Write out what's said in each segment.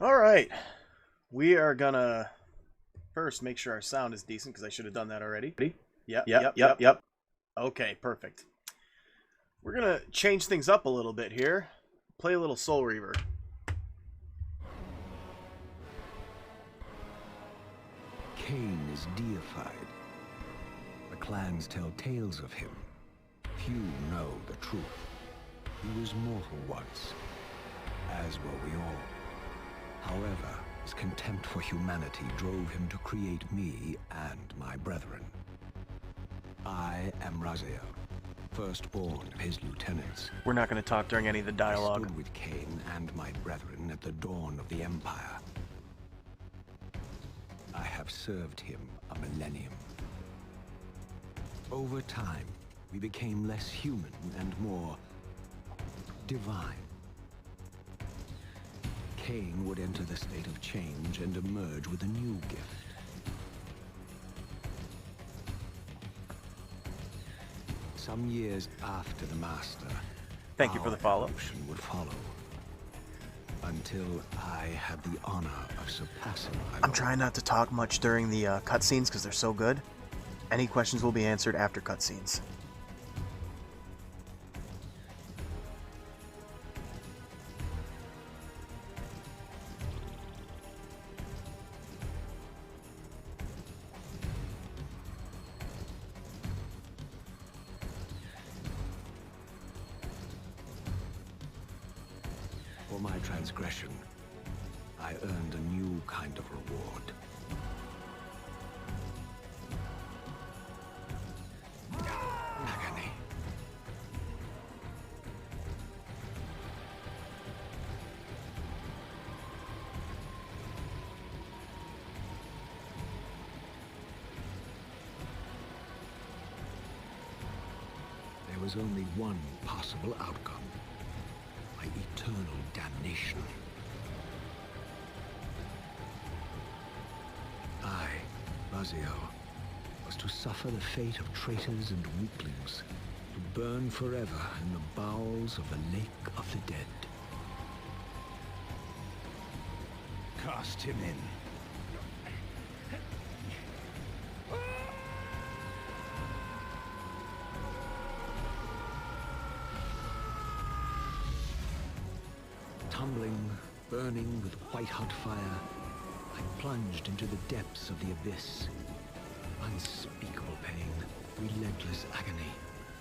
All right. We are gonna first make sure our sound is decent because I should have done that already. Yep. Okay, perfect. We're gonna change things up a little bit here. Play a little Soul Reaver. Cain is deified. The clans tell tales of him. Few know the truth. He was mortal once, as were we all. However, his contempt for humanity drove him to create me and my brethren. I am Raziel, firstborn of his lieutenants. We're not going to talk during any of the I dialogue. stood with Cain and my brethren at the dawn of the Empire. I have served him a millennium. Over time, we became less human and more divine. Cain would enter the state of change and emerge with a new gift. Some years after the Master, Thank you for the follow. evolution would follow. Until I had the honor of surpassing my I'm trying not to talk much during the cutscenes because they're so good. Any questions will be answered after cutscenes. For my transgression, I earned a new kind of reward. Agony. There was only one possible outcome. My eternal damnation. I, Raziel, was to suffer the fate of traitors and weaklings, to burn forever in the bowels of the Lake of the Dead. Cast him in. Tumbling, burning with white-hot fire, I plunged into the depths of the abyss. Unspeakable pain, relentless agony.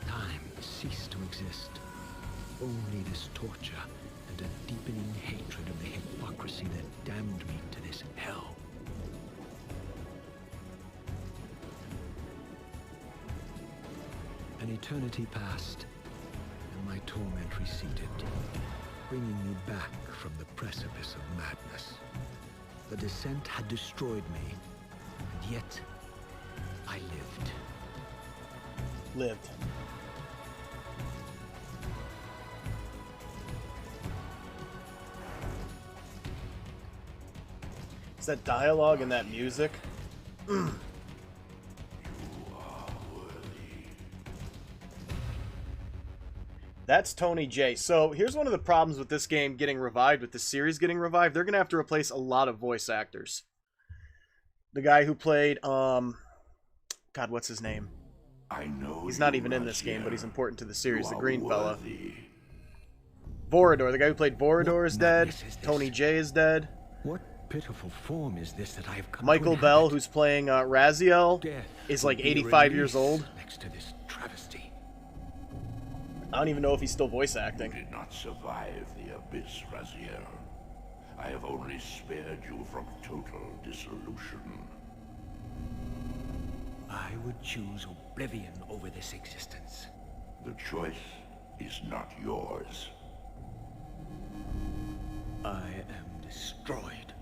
Time ceased to exist. Only this torture and a deepening hatred of the hypocrisy that damned me to this hell. An eternity passed, and my torment receded, bringing me back from the precipice of madness. The descent had destroyed me, and yet I lived. Lived. Is that dialogue and that music? That's Tony J. So here's one of the problems with this game getting revived, with this series getting revived. They're going to have to replace a lot of voice actors. The guy who played, God, what's his name? I know He's not even in this game, but he's important to the series, the green fella. Vorador, the guy who played Vorador is dead. Tony J is dead. What pitiful form is this that I have come Michael to Bell, inhabit? who's playing Raziel, Death is will like be 85 years released old. Next to this travesty. I don't even know if he's still voice You acting. did not survive the abyss, Raziel. I have only spared you from total dissolution. I would choose oblivion over this existence. The choice is not yours. I am destroyed.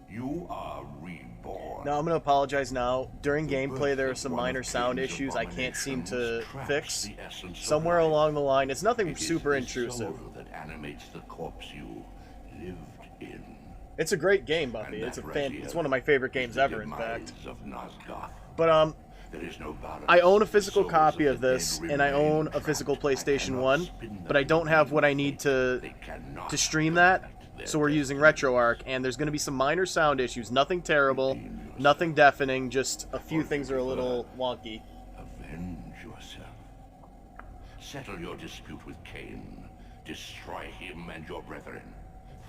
You are reborn. No, I'm going to apologize now. During gameplay, there are some minor sound issues I can't seem to fix. Somewhere along the line, it's nothing super intrusive. That animates the corpse you lived in. It's a great game, Buffy. It's one of my favorite games ever, in fact. But There is no balance. I own a physical copy of this, and I own a physical PlayStation 1, but I don't have what I need to stream that. so we're using RetroArch, and there's going to be some minor sound issues. Nothing terrible, nothing deafening, just a few things are a little wonky. Avenge yourself. Settle your dispute with Cain. Destroy him and your brethren.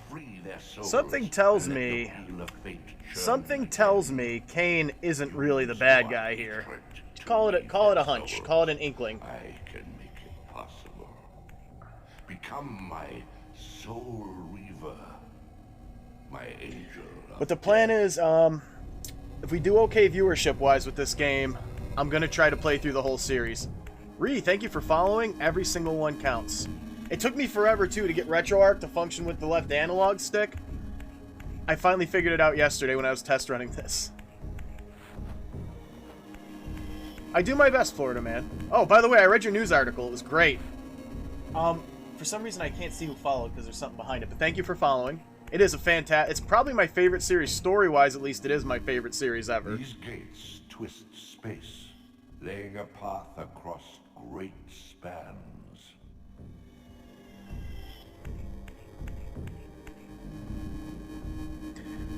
Free their souls. Something tells me Cain isn't really the bad guy here. Call it a hunch. Call it an inkling. I can make it possible. Become my soul reaver. My angel. But the plan is, if we do okay viewership-wise with this game, I'm going to try to play through the whole series. Ree, thank you for following. Every single one counts. It took me forever, too, to get RetroArch to function with the left analog stick. I finally figured it out yesterday when I was test running this. I do my best, Florida man. Oh, by the way, I read your news article. It was great. For some reason, I can't see who followed because there's something behind it. But thank you for following. It is a fantastic... It's probably my favorite series. Story-wise, at least, it is my favorite series ever. These gates twist space, laying a path across great spans.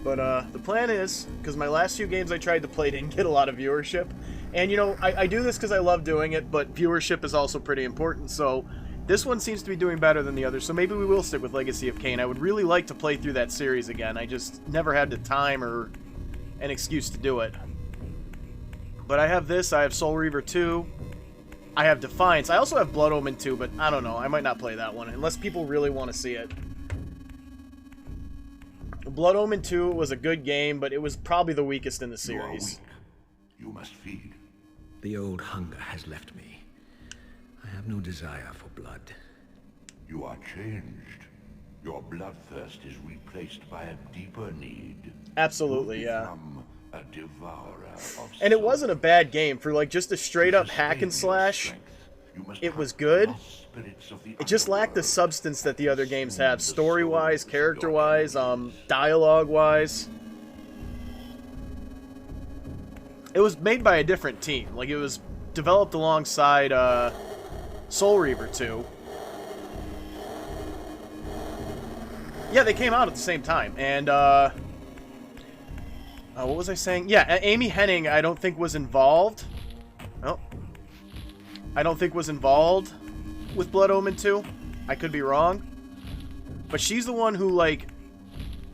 But the plan is, because my last few games I tried to play didn't get a lot of viewership, and you know, I do this because I love doing it, but viewership is also pretty important, so this one seems to be doing better than the others, so maybe we will stick with Legacy of Kain. I would really like to play through that series again. I just never had the time or an excuse to do it. But I have this, I have Soul Reaver 2, I have Defiance, I also have Blood Omen 2, but I don't know, I might not play that one, unless people really want to see it. Blood Omen 2 was a good game, but it was probably the weakest in the series. You must feed. The old hunger has left me. I have no desire for blood. You are changed. Your bloodthirst is replaced by a deeper need. Absolutely, You yeah. become a devourer of And it souls. wasn't a bad game. For like just a straight up hack and slash, it was good. It just lacked the substance that the other games have, story-wise, character-wise, dialogue-wise. It was made by a different team. Like, it was developed alongside Soul Reaver 2. Yeah, they came out at the same time. And, what was I saying? Yeah, Amy Hennig, I don't think was involved. Oh. I don't think was involved with Blood Omen 2. I could be wrong. But she's the one who, like,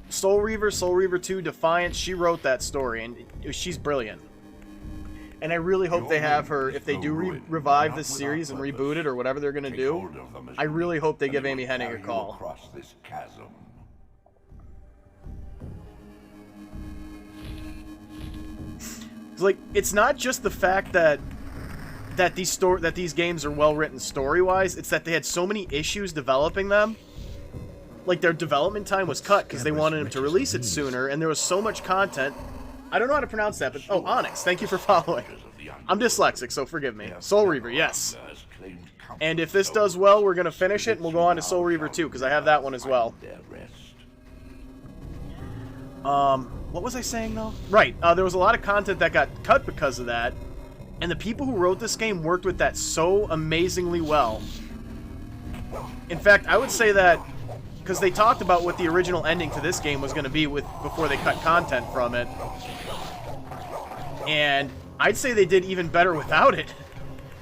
Soul Reaver 2, Defiance, she wrote that story, and she's brilliant. And I really hope they have her, if they do revive this series and reboot it or whatever they're going to do, I really hope they give Amy Hennig a call. Across this chasm. Like, it's not just the fact that these games are well written story-wise, it's that they had so many issues developing them. Like, their development time was cut because they wanted them to release it sooner, and there was so much content. I don't know how to pronounce that, but oh, Onyx, thank you for following. I'm dyslexic, so forgive me. Soul Reaver, yes. And if this does well, we're gonna finish it, and we'll go on to Soul Reaver 2 because I have that one as well. What was I saying though? Right, there was a lot of content that got cut because of that. And the people who wrote this game worked with that so amazingly well. In fact, I would say that because they talked about what the original ending to this game was going to be before they cut content from it. And I'd say they did even better without it.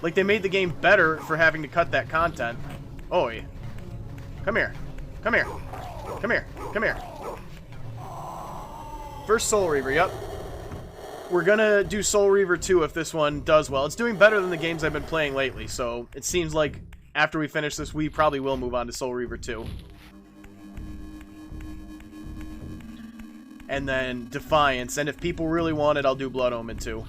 Like, they made the game better for having to cut that content. Oi. Come here. Come here. Come here. Come here. First Soul Reaver, yep. We're gonna do Soul Reaver 2 if this one does well. It's doing better than the games I've been playing lately, so it seems like after we finish this, we probably will move on to Soul Reaver 2. And then Defiance, and if people really want it, I'll do Blood Omen 2.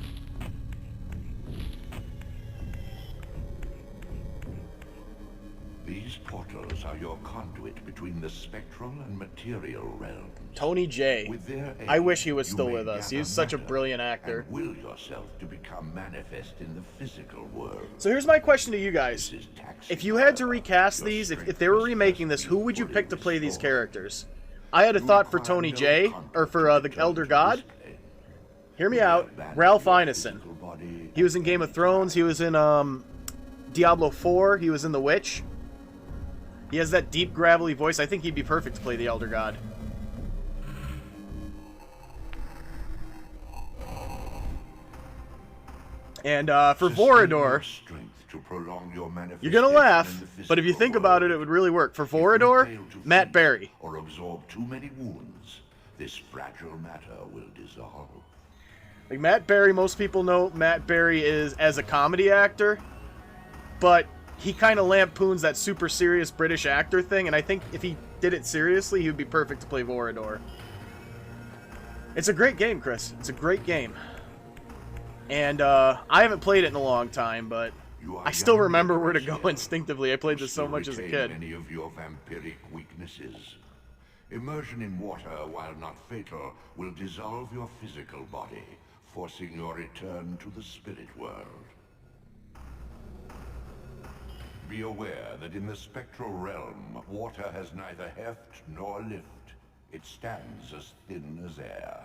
These portals are your conduit between the spectral and material realms. Tony J. With their aid, I wish he was you still may with us. gather He's such a matter brilliant actor. and will yourself to become manifest in the physical world. So here's my question to you guys. This is taxing, If you had to however, recast your these, if strength they were must remaking first this, be who would you fully pick to play these restored. characters? I had a You thought for require Tony no J, conquest or for to the return Elder to God. this plane. Hear me You out. abandon Ralph your Ineson. physical body He was in Game of Thrones. He was in Diablo 4. He was in The Witch. He has that deep, gravelly voice. I think he'd be perfect to play the Elder God. And for Vorador, you're gonna laugh, but if you think about it, it would really work. For Vorador, Matt Berry. Or absorb too many wounds, this fragile matter will dissolve. Like Matt Berry, most people know Matt Berry is as a comedy actor, but he kind of lampoons that super serious British actor thing, and I think if he did it seriously, he would be perfect to play Vorador. It's a great game, Chris. It's a great game. And I haven't played it in a long time, but I still remember where to go instinctively. I played this so much as a kid. Any of your vampiric weaknesses. Immersion in water, while not fatal, will dissolve your physical body, forcing your return to the spirit world. Be aware that in the spectral realm, water has neither heft nor lift. It stands as thin as air.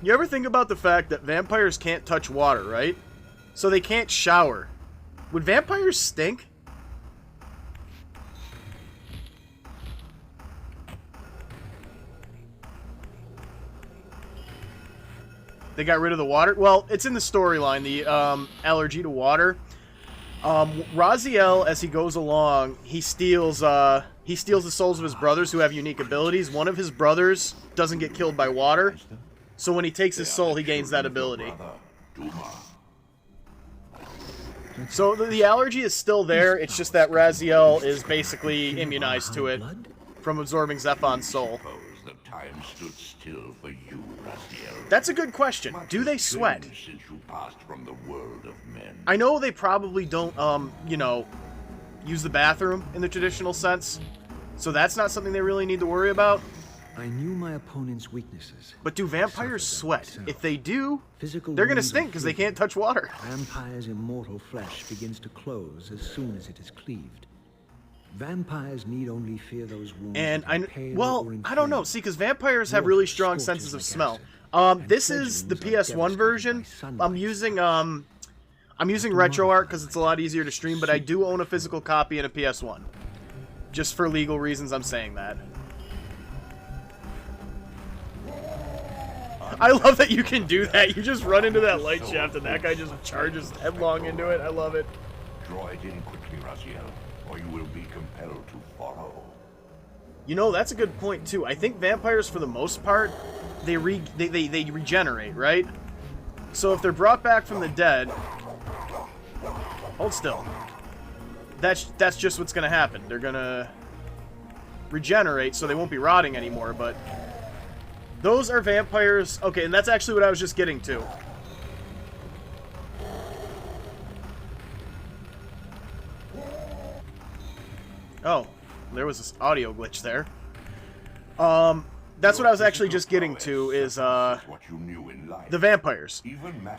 You ever think about the fact that vampires can't touch water, right? So they can't shower. Would vampires stink? They got rid of the water? Well, it's in the storyline, the allergy to water. Raziel, as he goes along, he steals the souls of his brothers who have unique abilities. One of his brothers doesn't get killed by water. So when he takes his soul, he gains that ability. So the allergy is still there, it's just that Raziel is basically immunized to it from absorbing Zephon's soul. That's a good question. Do they sweat? I know they probably don't, you know, use the bathroom in the traditional sense, so that's not something they really need to worry about. I knew my opponent's weaknesses. But do vampires sweat? If they do, they're gonna stink because they can't touch water. Vampire's immortal flesh begins to close as soon as it is cleaved. Vampires need only fear those wounds. And I don't know. See, because vampires have really strong senses of smell. This is the PS1 version. I'm using RetroArch because it's a lot easier to stream, but I do own a physical copy in a PS1. Just for legal reasons, I'm saying that. I love that you can do that. You just run into that light shaft and that guy just charges headlong into it. I love it. Draw it in quickly, Raziel, or you will be compelled to follow. You know, that's a good point too. I think vampires, for the most part, they regenerate, right? So if they're brought back from the dead, hold still. That's just what's gonna happen. They're gonna regenerate, so they won't be rotting anymore. But those are vampires. Okay, and that's actually what I was just getting to. Oh, there was this audio glitch there. That's what I was actually just getting to, is the vampires.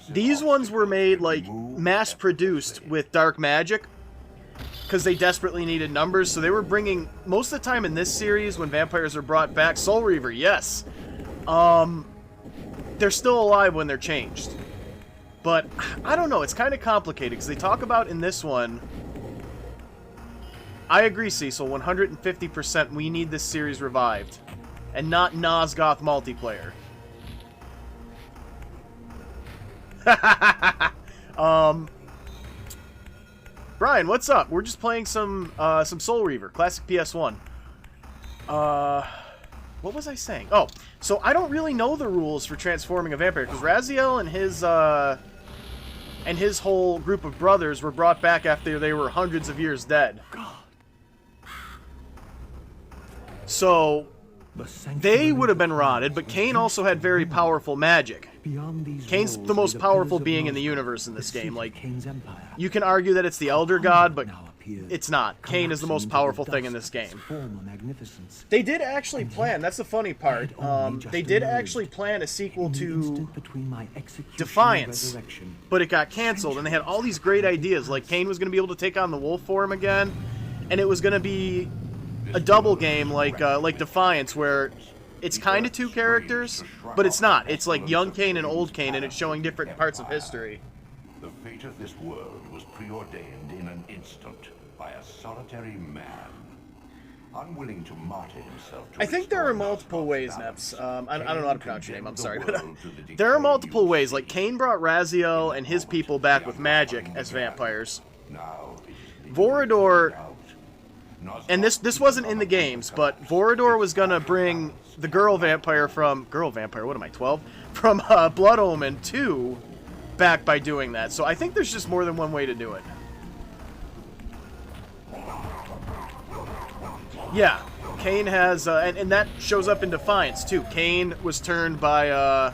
These ones were made, like, mass-produced with dark magic, because they desperately needed numbers, so they were bringing, most of the time in this series, when vampires are brought back, Soul Reaver, yes, they're still alive when they're changed. But, I don't know, it's kind of complicated, because they talk about in this one, I agree, Cecil, 150% we need this series revived. And not Nosgoth multiplayer. Brian, what's up? We're just playing some Soul Reaver, classic PS1. What was I saying? Oh, so I don't really know the rules for transforming a vampire, because Raziel and his whole group of brothers were brought back after they were hundreds of years dead. So they would have been rotted, but Cain also had very powerful magic. Cain's the most powerful being in the universe in this game. Like, you can argue that it's the Elder God, but it's not. Cain is the most powerful thing in this game. They did actually plan, that's the funny part, they did actually plan a sequel to Defiance, but it got canceled, and they had all these great ideas, like Cain was going to be able to take on the wolf form again, and it was going to be a double game like Defiance, where it's kind of two characters, but it's not. It's like young Cain and old Cain, and it's showing different parts of history. The fate of this world was preordained in an instant. by a solitary man, unwilling to martyr himself. I think there are multiple ways, Neps. I don't know how to pronounce your name, I'm sorry. But there are multiple ways. Like, Cain brought Raziel and his people back with magic as vampires. Vorador, and this wasn't in the games, but Vorador was gonna bring the girl vampire, what am I, 12? From Blood Omen 2 back by doing that. So I think there's just more than one way to do it. Yeah, Cain has, and that shows up in Defiance, too. Cain was turned by,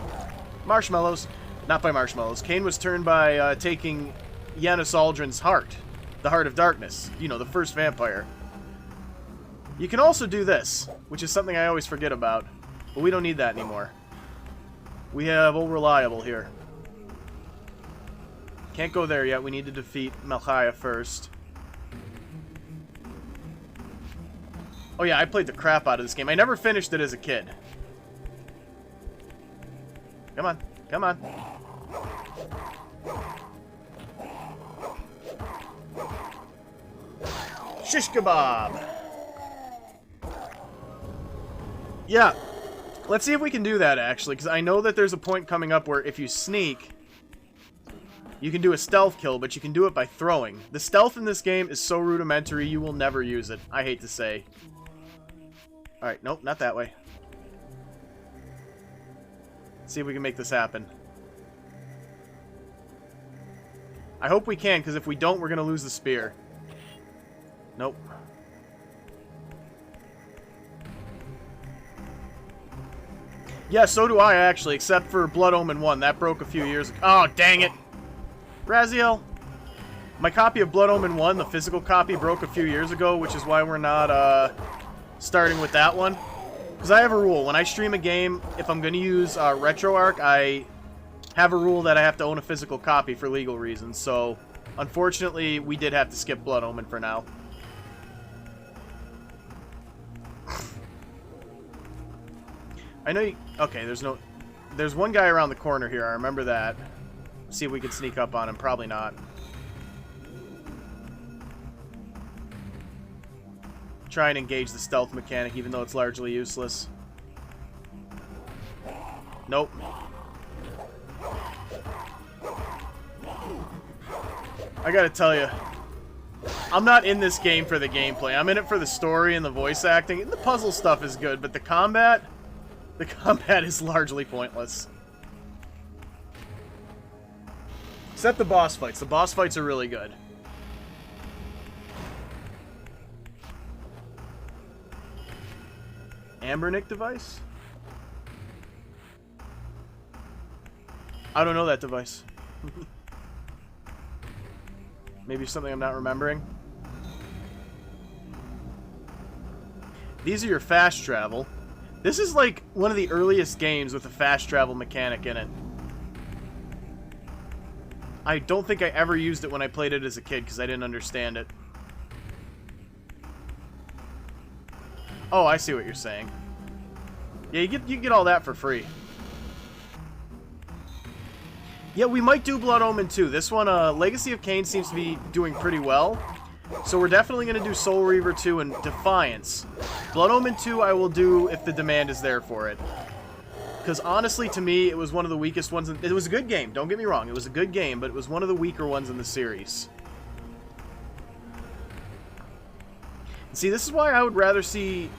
marshmallows. Not by marshmallows. Cain was turned by, taking Yanis Aldrin's heart. The Heart of Darkness. You know, the first vampire. You can also do this, which is something I always forget about. But we don't need that anymore. We have Old Reliable here. Can't go there yet. We need to defeat Malchaya first. Oh yeah, I played the crap out of this game. I never finished it as a kid. Come on. Come on. Shish kebab! Yeah. Let's see if we can do that, actually, because I know that there's a point coming up where if you sneak, you can do a stealth kill, but you can do it by throwing. The stealth in this game is so rudimentary, you will never use it. I hate to say. Alright, nope, not that way. Let's see if we can make this happen. I hope we can, because if we don't, we're going to lose the spear. Nope. Yeah, so do I, actually, except for Blood Omen 1. That broke a few years ago. Oh, dang it! Raziel! My copy of Blood Omen 1, the physical copy, broke a few years ago, which is why we're not, starting with that one. Because I have a rule. When I stream a game, if I'm going to use RetroArch, I have a rule that I have to own a physical copy for legal reasons. So, unfortunately, we did have to skip Blood Omen for now. I know you... Okay, there's one guy around the corner here. I remember that. See if we can sneak up on him. Probably not. Try and engage the stealth mechanic, even though it's largely useless. Nope. I gotta tell you, I'm not in this game for the gameplay. I'm in it for the story and the voice acting. And the puzzle stuff is good, but the combat is largely pointless. Except the boss fights. The boss fights are really good. Ambernick device? I don't know that device. Maybe something I'm not remembering. These are your fast travel. This is like one of the earliest games with a fast travel mechanic in it. I don't think I ever used it when I played it as a kid because I didn't understand it. Oh, I see what you're saying. Yeah, you get all that for free. Yeah, we might do Blood Omen 2. This one, Legacy of Kain seems to be doing pretty well. So we're definitely going to do Soul Reaver 2 and Defiance. Blood Omen 2 I will do if the demand is there for it. Because honestly, to me, it was one of the weakest ones. It was a good game, don't get me wrong. It was a good game, but it was one of the weaker ones in the series. See, this is why I would rather see...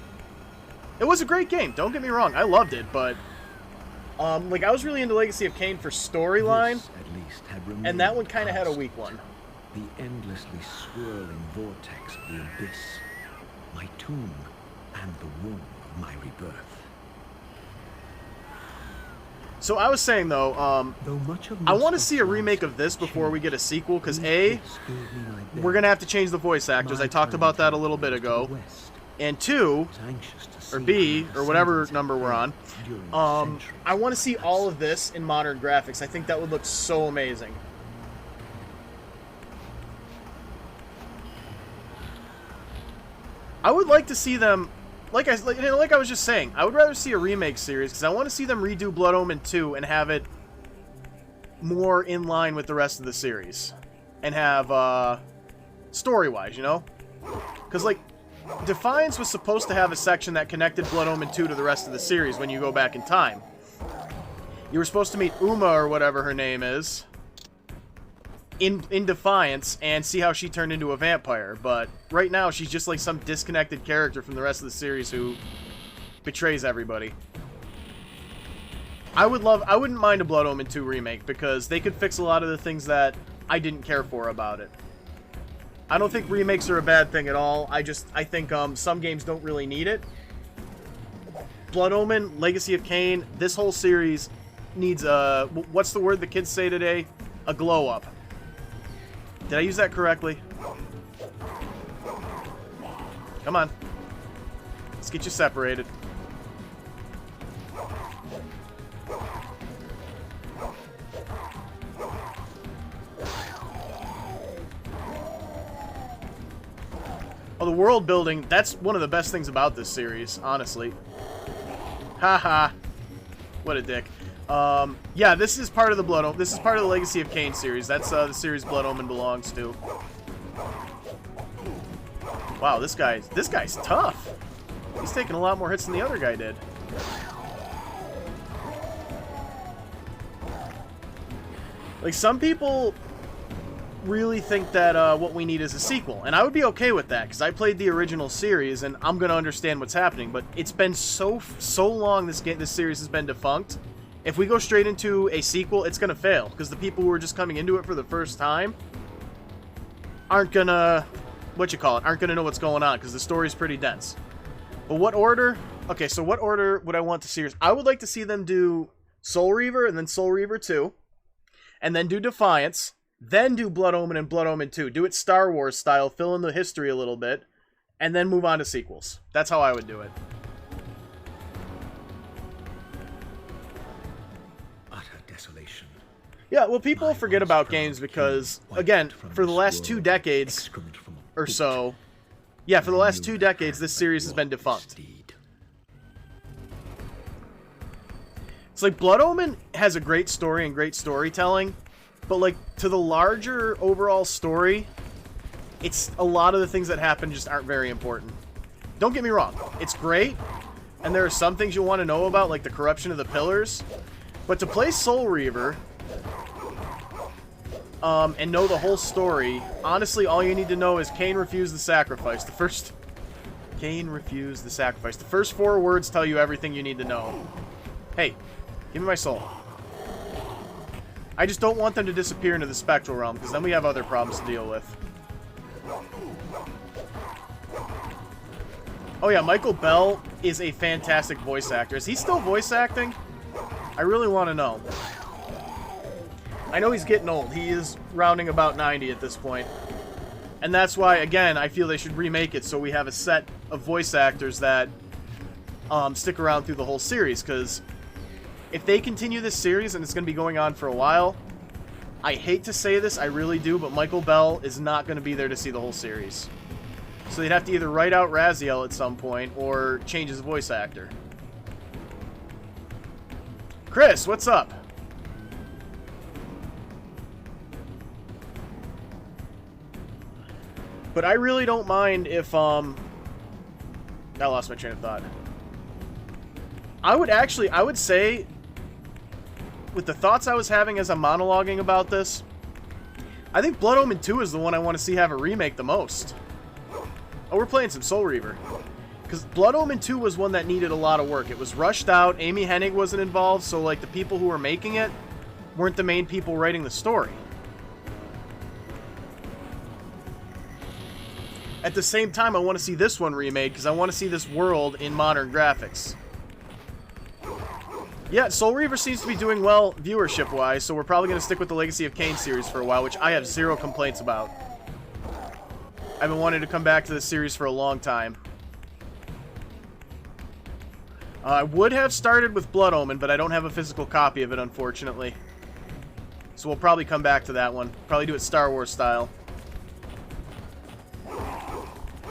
It was a great game, don't get me wrong. I loved it, but... like, I was really into Legacy of Kain for storyline, and that one kind of had a weak one. The endlessly swirling vortex of the abyss, my tomb, and the womb of my rebirth. So I was saying, though, I want to see a remake of this before we get a sequel, because A, we're going to have to change the voice actors. I talked about that a little bit ago. And 2, or B, or whatever number we're on, I want to see all of this in modern graphics. I think that would look so amazing. I would like to see them, like I was just saying, I would rather see a remake series, because I want to see them redo Blood Omen 2 and have it more in line with the rest of the series. And have, story-wise, you know? Because, like, Defiance was supposed to have a section that connected Blood Omen 2 to the rest of the series when you go back in time. You were supposed to meet Uma, or whatever her name is, in Defiance, and see how she turned into a vampire. But right now, she's just like some disconnected character from the rest of the series who betrays everybody. I wouldn't mind a Blood Omen 2 remake, because they could fix a lot of the things that I didn't care for about it. I don't think remakes are a bad thing at all. I think some games don't really need it. Blood Omen, Legacy of Kain, this whole series needs a... What's the word the kids say today? A glow up. Did I use that correctly? Come on. Let's get you separated. Oh, the world building, that's one of the best things about this series, honestly. Haha. What a dick. Yeah, this is part of the Blood Omen. This is part of the Legacy of Kain series. That's the series Blood Omen belongs to. Wow, this guy's tough. He's taking a lot more hits than the other guy did. Like, some people really think that what we need is a sequel, and I would be okay with that, because I played the original series, and I'm gonna understand what's happening. But it's been so long this series has been defunct. If we go straight into a sequel, it's gonna fail, because the people who are just coming into it for the first time aren't gonna aren't gonna know what's going on, because the story's pretty dense. But what order? Okay, so what order would I want the series? I would like to see them do Soul Reaver and then Soul Reaver 2, and then do Defiance. Then do Blood Omen and Blood Omen 2. Do it Star Wars style, fill in the history a little bit, and then move on to sequels. That's how I would do it. Utter desolation. Yeah, well, people forget about games because, again, for the last 2 decades or so, yeah, for the last 2 decades, this series has been defunct. It's like Blood Omen has a great story and great storytelling, but, like, to the larger overall story, it's a lot of the things that happen just aren't very important. Don't get me wrong. It's great, and there are some things you'll want to know about, like the corruption of the pillars. But to play Soul Reaver, and know the whole story, honestly, all you need to know is Kain refused the sacrifice. Kain refused the sacrifice. The first 4 words tell you everything you need to know. Hey, give me my soul. I just don't want them to disappear into the spectral realm, because then we have other problems to deal with. Oh yeah, Michael Bell is a fantastic voice actor. Is he still voice acting? I really want to know. I know he's getting old. He is rounding about 90 at this point. And that's why, again, I feel they should remake it so we have a set of voice actors that stick around through the whole series, because if they continue this series, and it's going to be going on for a while, I hate to say this, I really do, but Michael Bell is not going to be there to see the whole series. So they'd have to either write out Raziel at some point, or change his voice actor. Chris, what's up? But I really don't mind if, I lost my train of thought. I would say, with the thoughts I was having as I'm monologuing about this, I think Blood Omen 2 is the one I want to see have a remake the most. Oh, we're playing some Soul Reaver. Because Blood Omen 2 was one that needed a lot of work. It was rushed out, Amy Hennig wasn't involved, so like the people who were making it weren't the main people writing the story. At the same time, I want to see this one remade, because I want to see this world in modern graphics. Yeah, Soul Reaver seems to be doing well viewership-wise, so we're probably going to stick with the Legacy of Kain series for a while, which I have 0 complaints about. I've been wanting to come back to this series for a long time. I would have started with Blood Omen, but I don't have a physical copy of it, unfortunately. So we'll probably come back to that one. Probably do it Star Wars style.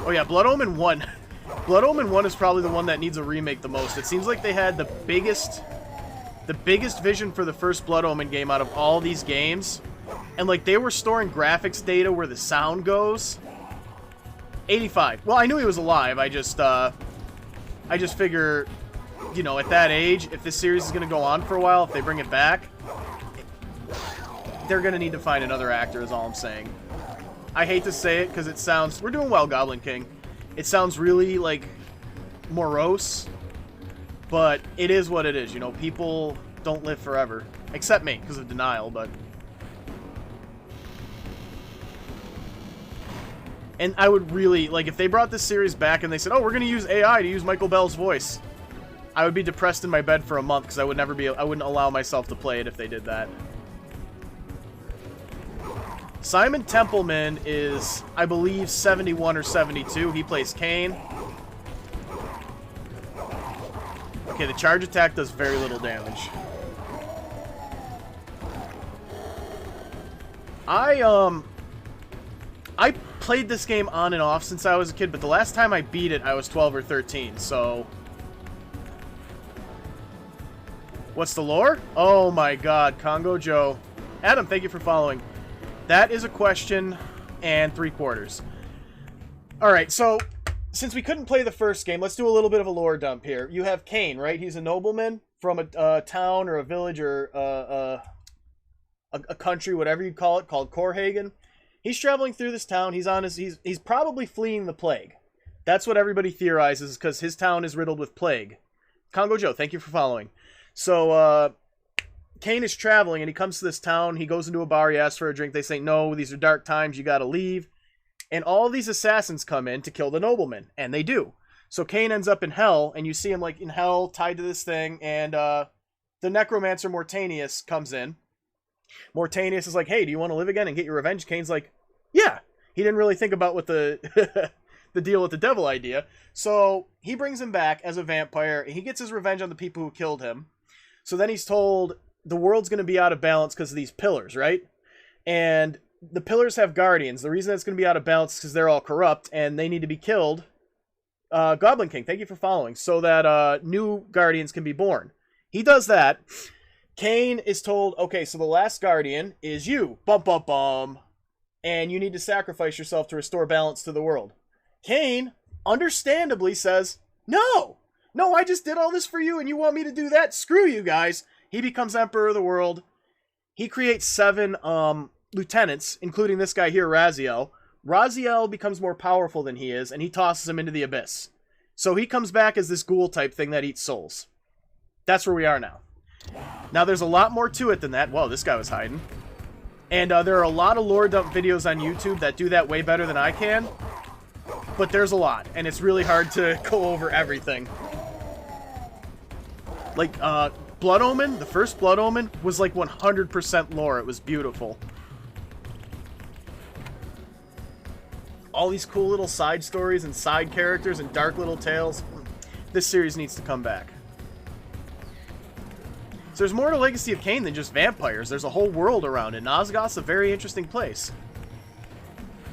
Oh yeah, Blood Omen 1. Blood Omen 1 is probably the one that needs a remake the most. It seems like they had the biggest vision for the first Blood Omen game out of all these games. And like they were storing graphics data where the sound goes. 85. Well, I knew he was alive. I just figure, you know, at that age, if this series is going to go on for a while, if they bring it back, they're going to need to find another actor, is all I'm saying. I hate to say it because it sounds... We're doing well, Goblin King. It sounds really, like, morose, but it is what it is. You know, people don't live forever. Except me, because of denial, but... And I would really... Like, if they brought this series back and they said, oh, we're going to use AI to use Michael Bell's voice, I would be depressed in my bed for a month because I would never be... I wouldn't allow myself to play it if they did that. Simon Templeman is, I believe, 71 or 72. He plays Kane. Okay, the charge attack does very little damage. I played this game on and off since I was a kid, but the last time I beat it, I was 12 or 13, so... What's the lore? Oh my god, Congo Joe. Adam, thank you for following. That is a question and 3/4. Alright, so, since we couldn't play the first game, let's do a little bit of a lore dump here. You have Kane, right? He's a nobleman from a town or a village or a country, whatever you call it, called Corhagen. He's traveling through this town. He's probably fleeing the plague. That's what everybody theorizes, because his town is riddled with plague. Congo Joe, thank you for following. So, Kane is traveling, and he comes to this town. He goes into a bar, he asks for a drink. They say, no, these are dark times, you gotta leave. And all these assassins come in to kill the nobleman, and they do. So Kane ends up in hell, and you see him, like, in hell, tied to this thing, and the necromancer Mortanius comes in. Mortanius is like, hey, do you want to live again and get your revenge? Kane's like, yeah. He didn't really think about what the the deal with the devil idea. So he brings him back as a vampire, and he gets his revenge on the people who killed him. So then he's told... the world's going to be out of balance because of these pillars, right? And the pillars have guardians. The reason it's going to be out of balance is because they're all corrupt and they need to be killed. Goblin King, thank you for following. So that new guardians can be born. He does that. Kane is told, okay, so the last guardian is you. Bum, bum, bum. And you need to sacrifice yourself to restore balance to the world. Kane, understandably, says, no! No, I just did all this for you and you want me to do that? Screw you guys. He becomes Emperor of the World. He creates 7 lieutenants, including this guy here, Raziel. Raziel becomes more powerful than he is, and he tosses him into the abyss. So he comes back as this ghoul-type thing that eats souls. That's where we are now. Now, there's a lot more to it than that. Whoa, this guy was hiding. And there are a lot of lore dump videos on YouTube that do that way better than I can. But there's a lot, and it's really hard to go over everything. Like, Blood Omen, the first Blood Omen, was like 100% lore. It was beautiful. All these cool little side stories and side characters and dark little tales. This series needs to come back. So there's more to Legacy of Kain than just vampires. There's a whole world around it. Nosgoth's a very interesting place.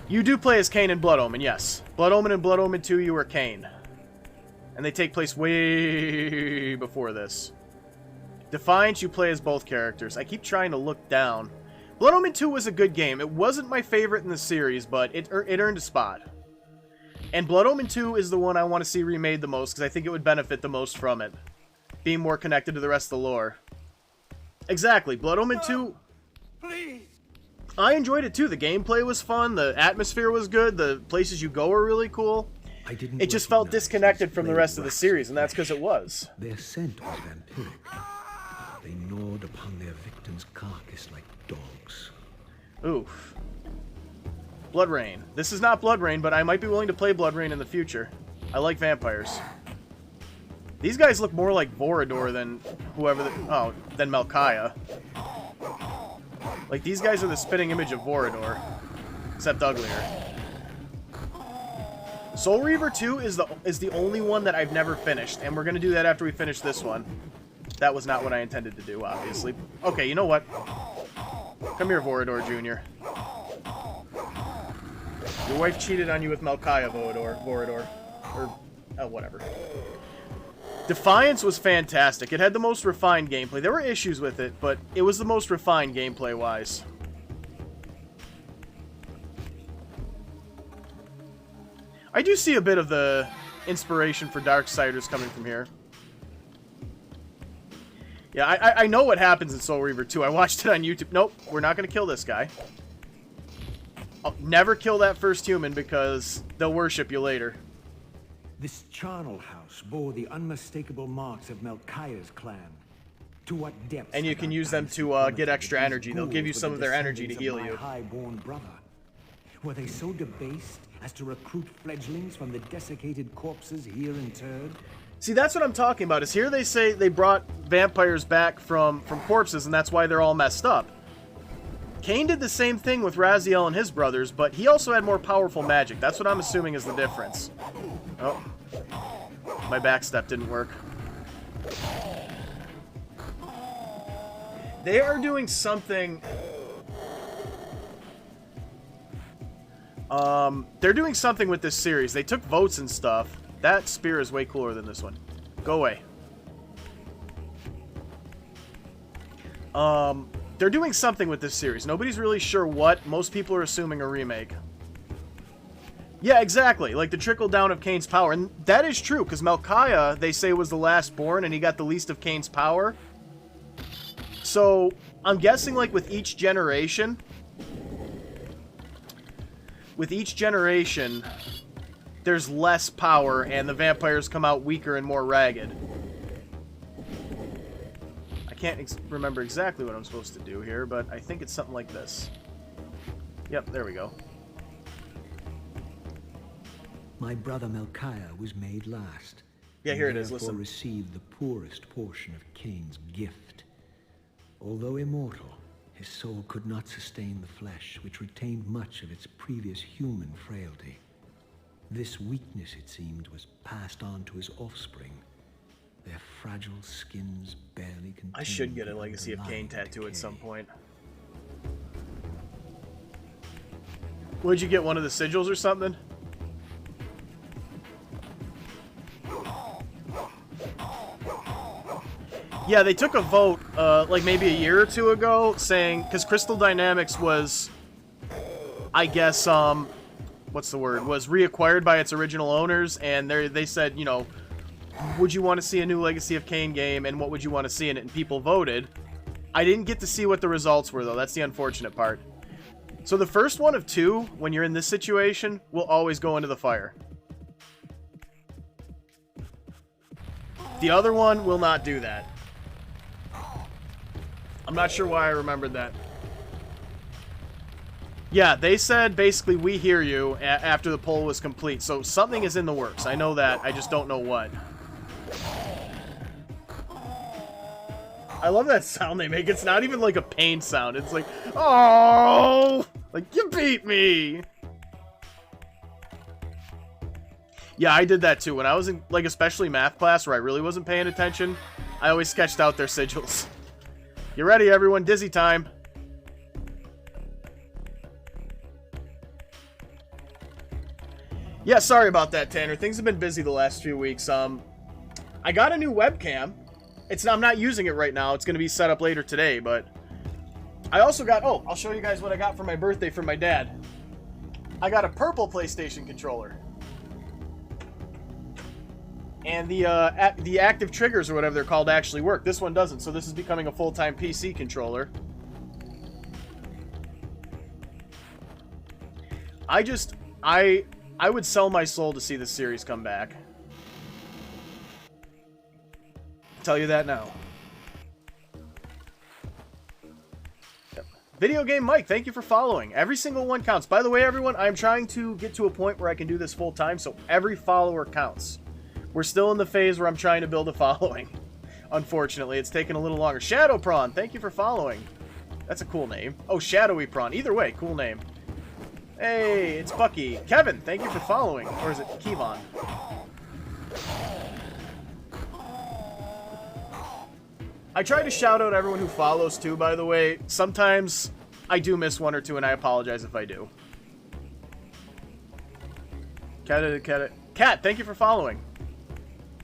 You do play as Kain in Blood Omen, yes. Blood Omen and Blood Omen 2, you are Kain. And they take place way before this. Defiance, you play as both characters. I keep trying to look down. Blood Omen 2 was a good game. It wasn't my favorite in the series, but it earned a spot. And Blood Omen 2 is the one I want to see remade the most, because I think it would benefit the most from it. Being more connected to the rest of the lore. Exactly. Blood Omen 2... Please! I enjoyed it too. The gameplay was fun, the atmosphere was good, the places you go are really cool. It just felt disconnected from the rest of the series, and that's because it was. Their scent was vampiric. They gnawed upon their victim's carcass like dogs. Oof. Blood Rain. This is not Blood Rain, but I might be willing to play Blood Rain in the future. I like vampires. These guys look more like Vorador than than Melchiah. Like, these guys are the spitting image of Vorador, except uglier. Soul Reaver 2 is the only one that I've never finished, and we're going to do that after we finish this one. That was not what I intended to do, obviously. Okay, you know what? Come here, Vorador Jr. Your wife cheated on you with Melchiah, Vorador. Or, whatever. Defiance was fantastic. It had the most refined gameplay. There were issues with it, but it was the most refined gameplay-wise. do see a bit of the inspiration for Darksiders coming from here. Yeah, I know what happens in Soul Reaver 2. I watched it on YouTube. Nope, we're not going to kill this guy. I'll never kill that first human because they'll worship you later. This charnel house bore the unmistakable marks of Melchiah's clan. To what depths? And you can use them to get extra energy. They'll give you some of their energy to heal you. High-born brother. Were they so debased as to recruit fledglings from the desiccated corpses here interred? See, that's what I'm talking about. Is here they say they brought vampires back from corpses, and that's why they're all messed up. Cain did the same thing with Raziel and his brothers, but he also had more powerful magic. That's what I'm assuming is the difference. Oh. My backstep didn't work. They are doing something... they're doing something with this series. They took votes and stuff. That spear is way cooler than this one. Go away. They're doing something with this series. Nobody's really sure what. Most people are assuming a remake. Yeah, exactly. Like the trickle down of Cain's power. And that is true, because Melchiah, they say, was the last born, and he got the least of Cain's power. So, I'm guessing, like, with each generation, there's less power, and the vampires come out weaker and more ragged. I can't remember exactly what I'm supposed to do here, but I think it's something like this. Yep, there we go. My brother Melchiah was made last. Yeah, here it is, listen. Therefore received the poorest portion of Cain's gift. Although immortal, his soul could not sustain the flesh, which retained much of its previous human frailty. This weakness, it seemed, was passed on to his offspring. Their fragile skins barely contained... I should get a Legacy of Cain tattoo at some point. Would you get one of the sigils or something? Yeah, they took a vote, like maybe a year or two ago, saying, because Crystal Dynamics was, I guess, what's the word, was reacquired by its original owners, and they said, you know, would you want to see a new Legacy of Cain game, and what would you want to see in it, and people voted. I didn't get to see what the results were, though. That's the unfortunate part. So the first one of two, when you're in this situation, will always go into the fire. The other one will not do that. I'm not sure why I remembered that. Yeah, they said basically we hear you after the poll was complete. So something is in the works. I know that. I just don't know what. I love that sound they make. It's not even like a pain sound. It's like, oh, like you beat me. Yeah, I did that too. When I was in, like, especially math class where I really wasn't paying attention, I always sketched out their sigils. You ready, everyone? Dizzy time. Yeah, sorry about that, Tanner. Things have been busy the last few weeks. I got a new webcam. I'm not using it right now. It's going to be set up later today, but I also got, oh, I'll show you guys what I got for my birthday from my dad. I got a purple PlayStation controller. And the active triggers, or whatever they're called, actually work. This one doesn't, so this is becoming a full-time PC controller. I would sell my soul to see this series come back. I'll tell you that now. Yep. Video Game Mike, thank you for following. Every single one counts. By the way, everyone, I'm trying to get to a point where I can do this full-time, so every follower counts. We're still in the phase where I'm trying to build a following. Unfortunately, it's taken a little longer. Shadow Prawn, thank you for following. That's a cool name. Oh, Shadowy Prawn. Either way, cool name. Hey, it's Bucky. Kevin, thank you for following. Or is it Kevon? I try to shout out everyone who follows too, by the way. Sometimes I do miss one or two, and I apologize if I do. Cat, thank you for following.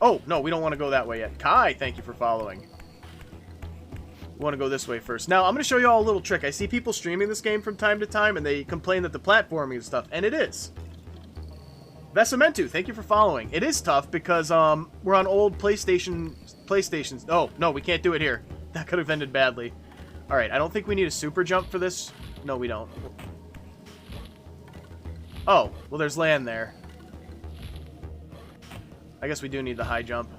Oh, no, we don't want to go that way yet. Kai, thank you for following. We want to go this way first. Now, I'm going to show you all a little trick. I see people streaming this game from time to time, and they complain that the platforming is stuff, and it is. Vesementu, thank you for following. It is tough because we're on old PlayStations. Oh, no, we can't do it here. That could have ended badly. Alright, I don't think we need a super jump for this. No, we don't. Oh, well, there's land there. I guess we do need the high jump.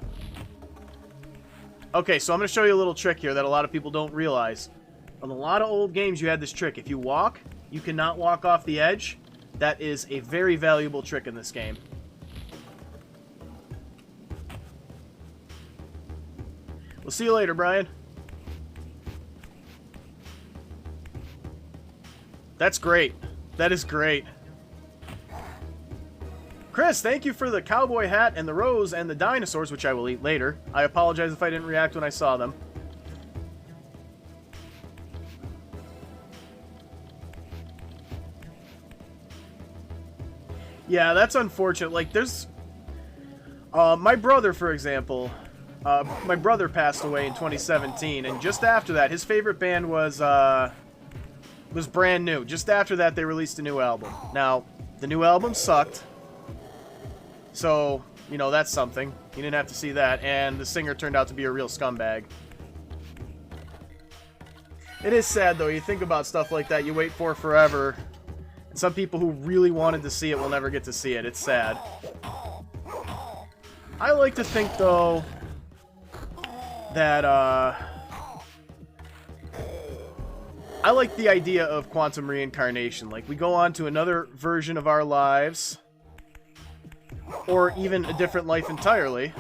Okay, so I'm going to show you a little trick here that a lot of people don't realize. On a lot of old games, you had this trick. If you walk, you cannot walk off the edge. That is a very valuable trick in this game. We'll see you later, Brian. That's great. That is great. Chris, thank you for the cowboy hat and the rose and the dinosaurs, which I will eat later. I apologize if I didn't react when I saw them. Yeah, that's unfortunate. Like, there's... my brother, for example... my brother passed away in 2017, and just after that, his favorite band was brand new. Just after that, they released a new album. Now, the new album sucked. So, you know, that's something. You didn't have to see that, and the singer turned out to be a real scumbag. It is sad, though. You think about stuff like that, you wait for forever... Some people who really wanted to see it will never get to see it. It's sad. I like to think, though, that, I like the idea of quantum reincarnation. Like, we go on to another version of our lives, or even a different life entirely,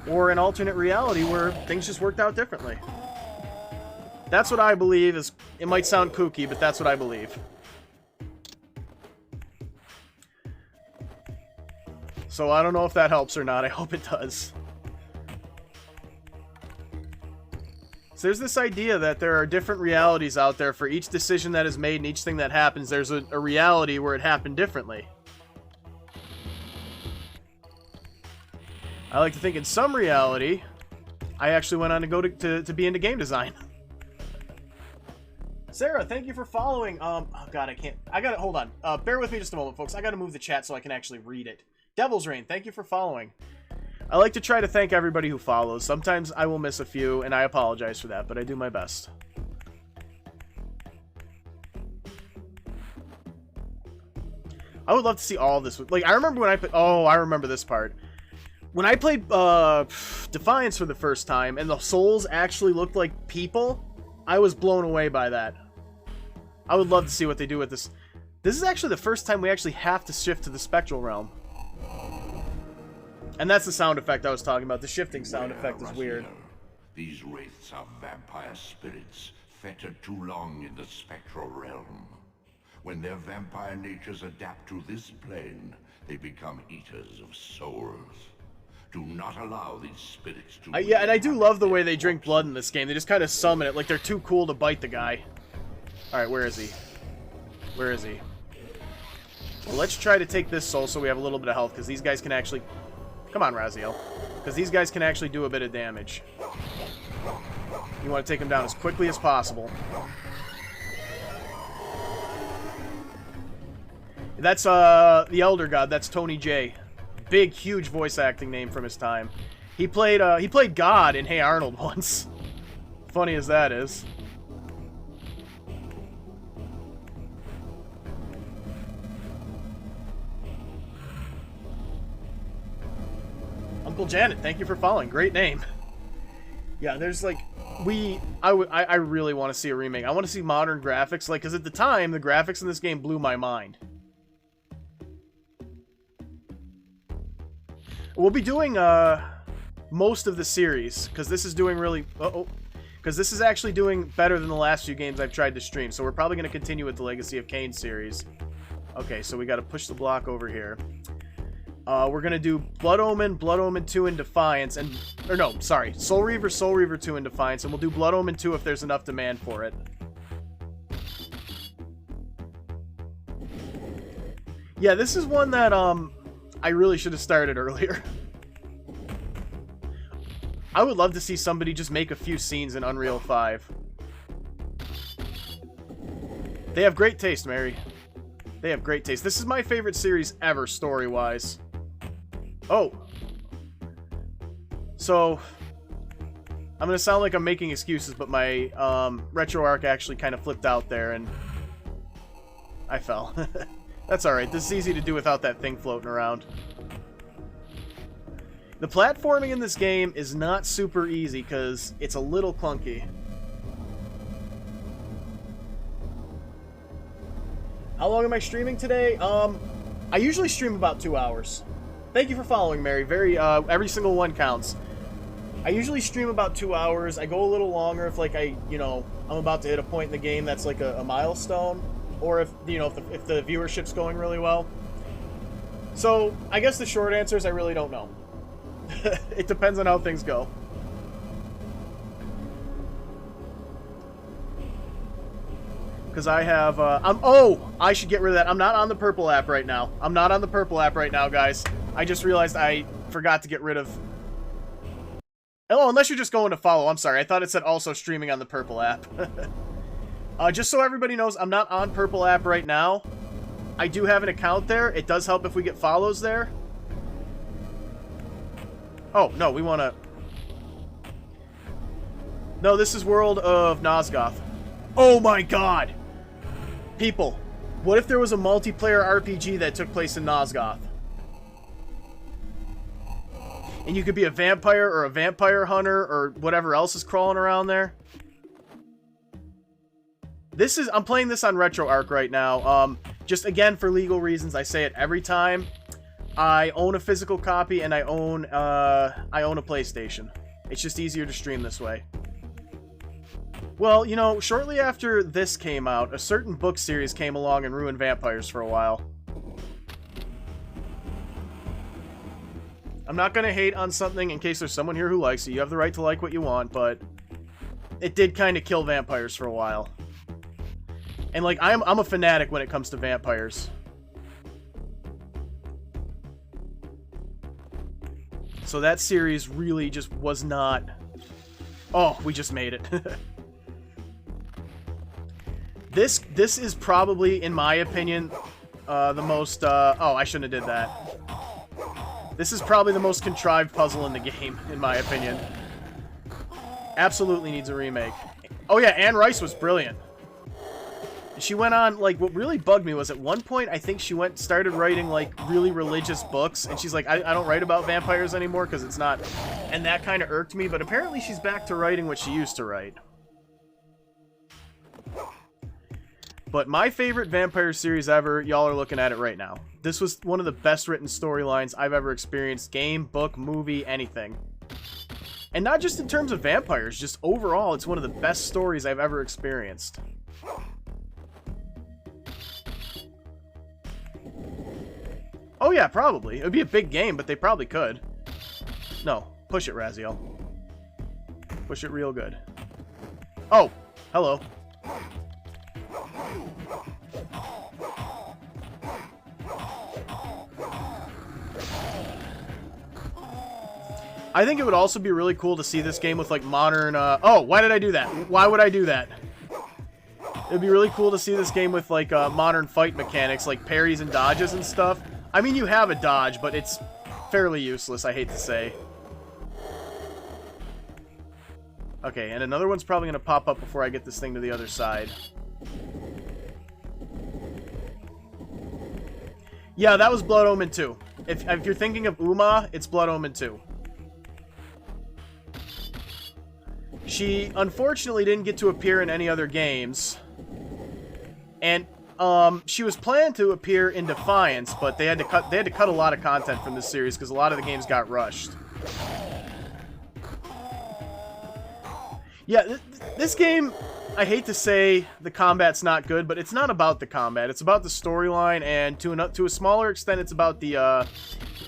or an alternate reality where things just worked out differently. That's what I believe is... It might sound kooky, but that's what I believe. So I don't know if that helps or not. I hope it does. So there's this idea that there are different realities out there for each decision that is made and each thing that happens. There's a reality where it happened differently. I like to think in some reality, I actually went on to go to be into game design. Sarah, thank you for following. Oh god, I can't. I gotta, hold on. Bear with me just a moment, folks. I gotta move the chat so I can actually read it. Devil's Reign, thank you for following. I like to try to thank everybody who follows. Sometimes I will miss a few, and I apologize for that, but I do my best. I would love to see all this. Like, I remember when I put... Oh, I remember this part. When I played Defiance for the first time, and the souls actually looked like people, I was blown away by that. I would love to see what they do with this. This is actually the first time we actually have to shift to the spectral realm. And that's the sound effect I was talking about. The shifting sound effect is weird. These wraiths are vampire spirits, fettered too long in the spectral realm. When their vampire natures adapt to this plane, they become eaters of souls. Do not allow these spirits to... Yeah, and I do love the way they drink blood in this game. They just kind of summon it like they're too cool to bite the guy. Alright, where is he? Where is he? Well, let's try to take this soul so we have a little bit of health, because these guys can actually... Come on, Raziel. Because these guys can actually do a bit of damage. You want to take them down as quickly as possible. That's, the Elder God. That's Tony J. Big, huge voice acting name from his time. He played God in Hey Arnold once. Funny as that is. Uncle Janet, thank you for following. Great name. Yeah, there's like... I really want to see a remake. I want to see modern graphics, like, because at the time, the graphics in this game blew my mind. We'll be doing, most of the series, because this is doing really... Because this is actually doing better than the last few games I've tried to stream, so we're probably going to continue with the Legacy of Kain series. Okay, so we got to push the block over here. We're going to do Blood Omen 2 in Defiance, and... Or no, sorry. Soul Reaver 2 in Defiance, and we'll do Blood Omen 2 if there's enough demand for it. Yeah, this is one that, I really should have started earlier. I would love to see somebody just make a few scenes in Unreal 5. They have great taste, Mary. They have great taste. This is my favorite series ever, story-wise. Oh. So, I'm going to sound like I'm making excuses, but my retro arc actually kind of flipped out there, and I fell. That's alright. This is easy to do without that thing floating around. The platforming in this game is not super easy, because it's a little clunky. How long am I streaming today? I usually stream about 2 hours. Thank you for following, Mary. Every single one counts. I usually stream about 2 hours. I go a little longer if, like, I'm about to hit a point in the game that's like a milestone, or if the viewership's going really well. So I guess the short answer is I really don't know. It depends on how things go. Because I have, oh! I should get rid of that. I'm not on the purple app right now. I'm not on the purple app right now, guys. I just realized I forgot to get rid of... Oh, unless you're just going to follow. I'm sorry. I thought it said also streaming on the purple app. Just so everybody knows, I'm not on purple app right now. I do have an account there. It does help if we get follows there. Oh, no, we want to... No, this is World of Nosgoth. Oh my god! People, what if there was a multiplayer RPG that took place in Nosgoth? And you could be a vampire or a vampire hunter or whatever else is crawling around there. I'm playing this on RetroArch right now. Just again, for legal reasons, I say it every time. I own a physical copy and I own a PlayStation. It's just easier to stream this way. Well, you know, shortly after this came out, a certain book series came along and ruined vampires for a while. I'm not going to hate on something in case there's someone here who likes it. You have the right to like what you want, but it did kind of kill vampires for a while. And, like, I'm a fanatic when it comes to vampires. So that series really just was not... Oh, we just made it. This is probably, in my opinion, the most... oh, I shouldn't have did that. This is probably the most contrived puzzle in the game, in my opinion. Absolutely needs a remake. Oh yeah, Anne Rice was brilliant. She went on, like, what really bugged me was at one point, I think she started writing, like, really religious books, and she's like, I don't write about vampires anymore because it's not... And that kind of irked me, but apparently she's back to writing what she used to write. But my favorite vampire series ever, y'all are looking at it right now. This was one of the best written storylines I've ever experienced. Game, book, movie, anything. And not just in terms of vampires, just overall, it's one of the best stories I've ever experienced. Oh yeah, probably. It would be a big game, but they probably could. No, push it, Raziel. Push it real good. Oh, hello. I think it would also be really cool to see this game with, like, modern, oh, why did I do that? Why would I do that? It would be really cool to see this game with, like, modern fight mechanics, like parries and dodges and stuff. I mean, you have a dodge, but it's fairly useless, I hate to say. Okay, and another one's probably going to pop up before I get this thing to the other side. Yeah, that was Blood Omen 2. If you're thinking of Uma, it's Blood Omen 2. She, unfortunately, didn't get to appear in any other games. And, she was planned to appear in Defiance, but they had to cut a lot of content from this series because a lot of the games got rushed. Yeah, this game, I hate to say the combat's not good, but it's not about the combat. It's about the storyline, and to a smaller extent, it's about the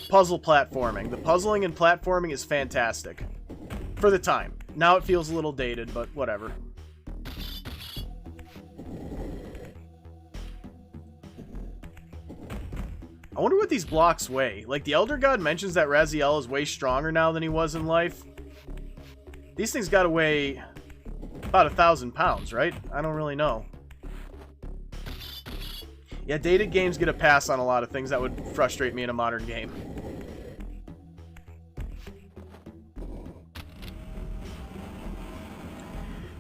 puzzle platforming. The puzzling and platforming is fantastic. For the time. Now it feels a little dated, but whatever. I wonder what these blocks weigh. Like, the Elder God mentions that Raziel is way stronger now than he was in life. These things gotta weigh about 1,000 pounds, right? I don't really know. Yeah, dated games get a pass on a lot of things that would frustrate me in a modern game.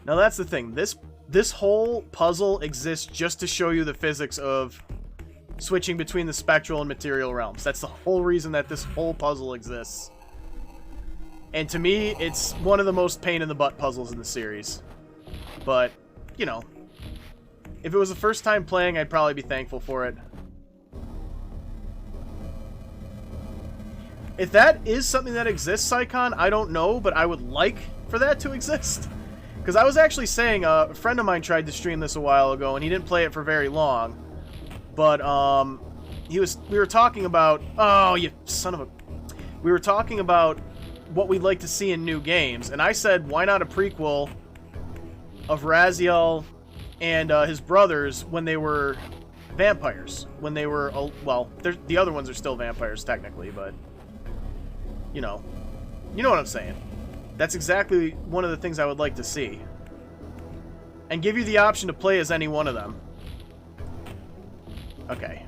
Now that's the thing. This whole puzzle exists just to show you the physics of switching between the spectral and material realms. That's the whole reason that this whole puzzle exists. And to me, it's one of the most pain-in-the-butt puzzles in the series. But, you know, if it was the first time playing, I'd probably be thankful for it. If that is something that exists, Psycon, I don't know, but I would like for that to exist. Because I was actually saying, a friend of mine tried to stream this a while ago, and he didn't play it for very long. But, we were talking about, oh, you son of a... We were talking about what we'd like to see in new games, and I said, why not a prequel of Raziel and his brothers when they were vampires? When they were, well, the other ones are still vampires, technically, but, you know what I'm saying. That's exactly one of the things I would like to see. And give you the option to play as any one of them. Okay.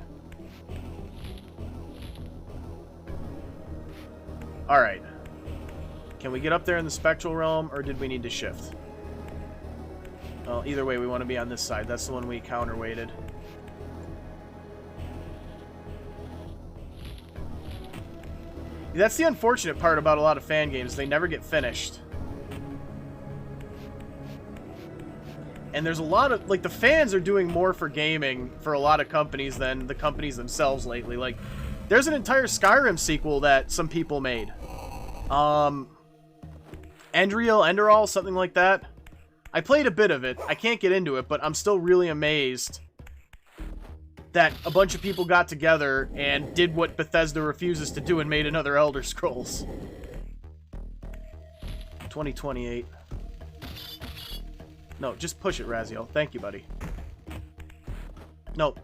Alright. Can we get up there in the spectral realm, or did we need to shift? Well, either way, we want to be on this side. That's the one we counterweighted. That's the unfortunate part about a lot of fan games. They never get finished. And there's a lot of... Like, the fans are doing more for gaming for a lot of companies than the companies themselves lately. Like, there's an entire Skyrim sequel that some people made. Enderal, something like that. I played a bit of it. I can't get into it, but I'm still really amazed that a bunch of people got together and did what Bethesda refuses to do and made another Elder Scrolls. 2028. No, just push it, Raziel. Thank you, buddy. No.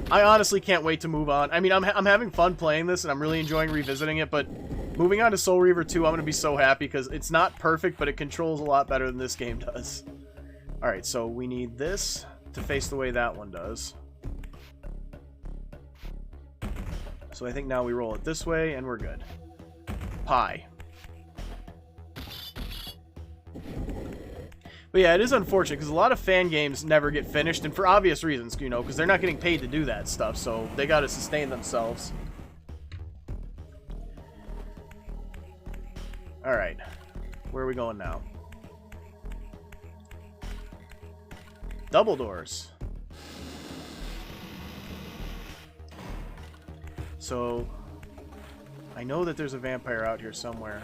I honestly can't wait to move on. I mean, I'm having fun playing this, and I'm really enjoying revisiting it, but moving on to Soul Reaver 2, I'm going to be so happy, because it's not perfect, but it controls a lot better than this game does. Alright, so we need this to face the way that one does. So I think now we roll it this way, and we're good. Pie. But yeah, it is unfortunate, because a lot of fan games never get finished, and for obvious reasons, you know, because they're not getting paid to do that stuff, so they gotta sustain themselves. Alright. Where are we going now? Double doors. So, I know that there's a vampire out here somewhere.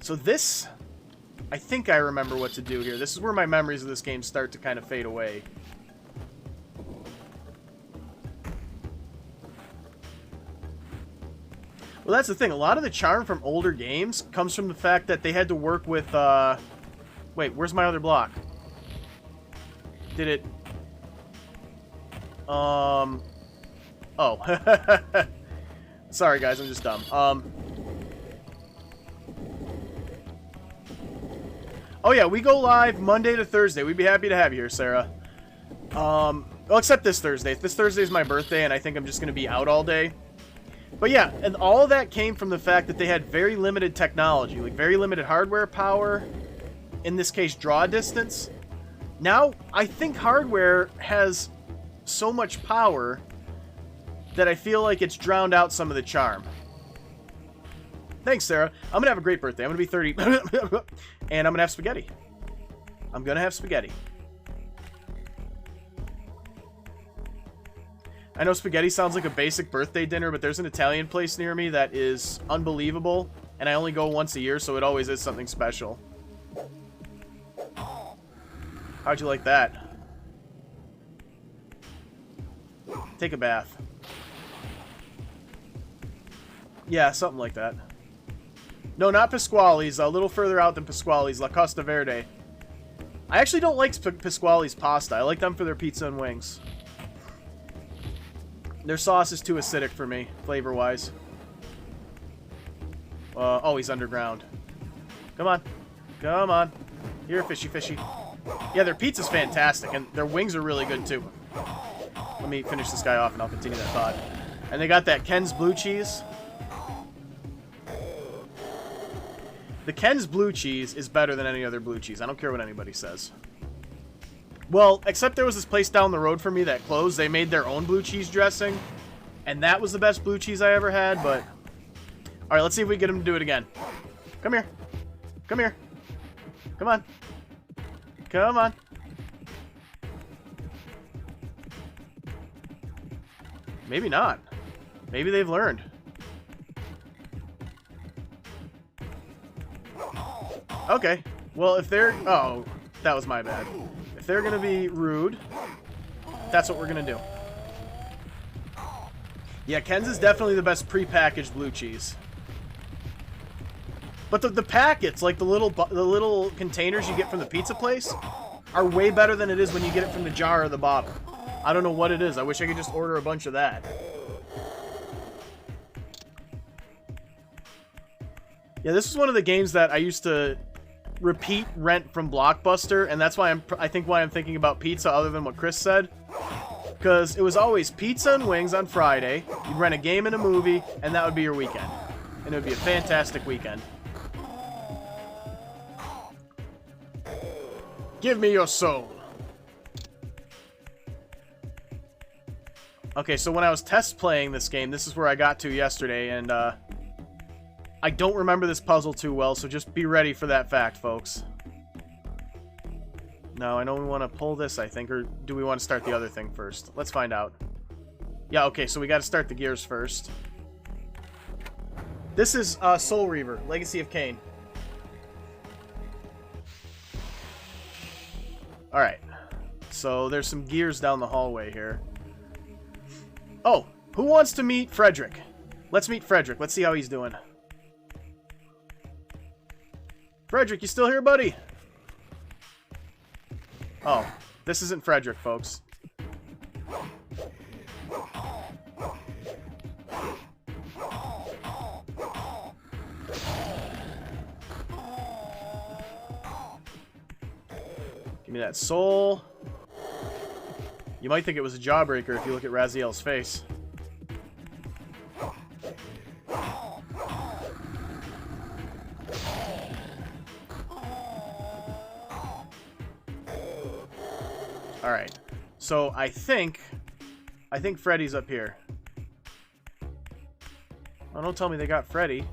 So this, I think I remember what to do here. This is where my memories of this game start to kind of fade away. Well, that's the thing. A lot of the charm from older games comes from the fact that they had to work with, wait, where's my other block? Did it... Oh. Sorry, guys, I'm just dumb. Oh, yeah, we go live Monday to Thursday. We'd be happy to have you here, Sarah. Well, except this Thursday. This Thursday is my birthday, and I think I'm just going to be out all day. But yeah, and all of that came from the fact that they had very limited technology, like very limited hardware power, in this case, draw distance. Now, I think hardware has so much power that I feel like it's drowned out some of the charm. Thanks, Sarah. I'm going to have a great birthday. I'm going to be 30, and I'm going to have spaghetti. I'm going to have spaghetti. I know spaghetti sounds like a basic birthday dinner, but there's an Italian place near me that is unbelievable, and I only go once a year, so it always is something special. How'd you like that? Take a bath. Yeah, something like that. No, not Pasquale's. A little further out than Pasquale's. La Costa Verde. I actually don't like Pasquale's pasta. I like them for their pizza and wings. Their sauce is too acidic for me, flavor-wise. Oh, he's underground. Come on. Come on. Here, fishy, fishy. Yeah, their pizza's fantastic, and their wings are really good, too. Let me finish this guy off, and I'll continue that thought. And they got that Ken's blue cheese. The Ken's blue cheese is better than any other blue cheese. I don't care what anybody says. Well, except there was this place down the road from me that closed. They made their own blue cheese dressing, and that was the best blue cheese I ever had, but... Alright, let's see if we can get him to do it again. Come here. Come here. Come on. Come on. Maybe not. Maybe they've learned. Okay. Well, if they're... Oh, that was my bad. If they're going to be rude, that's what we're going to do. Yeah, Ken's is definitely the best pre-packaged blue cheese. But the packets, like the little containers you get from the pizza place, are way better than it is when you get it from the jar or the bottle. I don't know what it is. I wish I could just order a bunch of that. Yeah, this is one of the games that I used to repeat rent from Blockbuster, and that's why I think why I'm thinking about pizza other than what Chris said. Because it was always pizza and wings on Friday, you'd rent a game and a movie, and that would be your weekend. And it would be a fantastic weekend. Give me your soul. Okay, so when I was test playing this game, this is where I got to yesterday, and I don't remember this puzzle too well, so just be ready for that fact, folks. No, I know we want to pull this, I think, or do we want to start the other thing first? Let's find out. Yeah, okay, so we got to start the gears first. This is Soul Reaver, Legacy of Kain. Alright, so there's some gears down the hallway here. Oh, who wants to meet Frederick? Let's meet Frederick. Let's see how he's doing. Frederick, you still here, buddy? Oh, this isn't Frederick, folks. Give me that soul. You might think it was a jawbreaker if you look at Raziel's face. Alright. So I think Freddy's up here. Oh, don't tell me they got Freddy.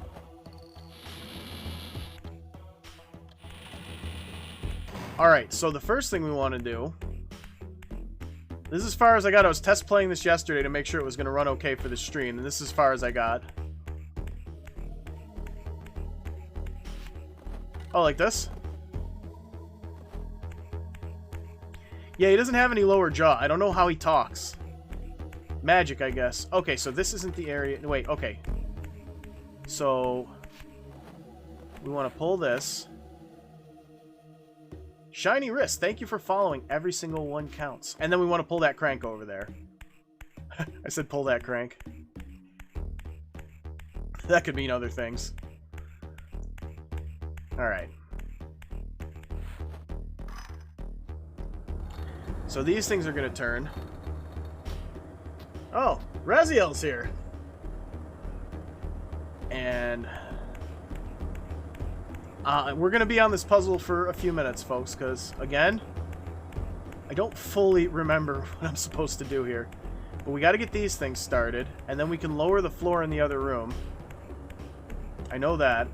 Alright, so the first thing we want to do... This is as far as I got. I was test playing this yesterday to make sure it was going to run okay for the stream, and this is as far as I got. Oh, like this? Yeah, he doesn't have any lower jaw. I don't know how he talks. Magic, I guess. Okay, so this isn't the area... Wait, okay. So... we want to pull this... Shiny wrist, thank you for following. Every single one counts. And then we want to pull that crank over there. I said pull that crank. That could mean other things. Alright. So these things are going to turn. Oh, Raziel's here. And... we're going to be on this puzzle for a few minutes, folks, because, again, I don't fully remember what I'm supposed to do here. But we got to get these things started, and then we can lower the floor in the other room. I know that.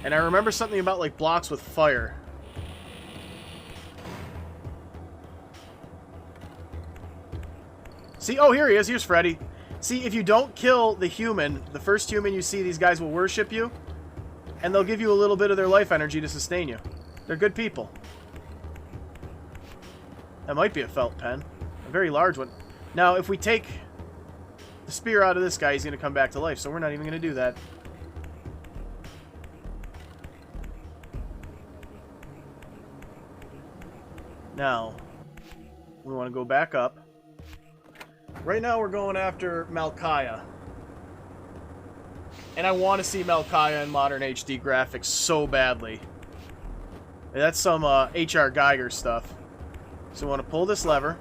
And I remember something about, like, blocks with fire. See? Oh, here he is. Here's Freddy. See, if you don't kill the human, the first human you see, these guys will worship you. And they'll give you a little bit of their life energy to sustain you. They're good people. That might be a felt pen. A very large one. Now, if we take the spear out of this guy, he's going to come back to life. So we're not even going to do that. Now, we want to go back up. Right now we're going after Malkaya. And I want to see Malkaya in modern HD graphics so badly. That's some H.R. Geiger stuff. So we want to pull this lever.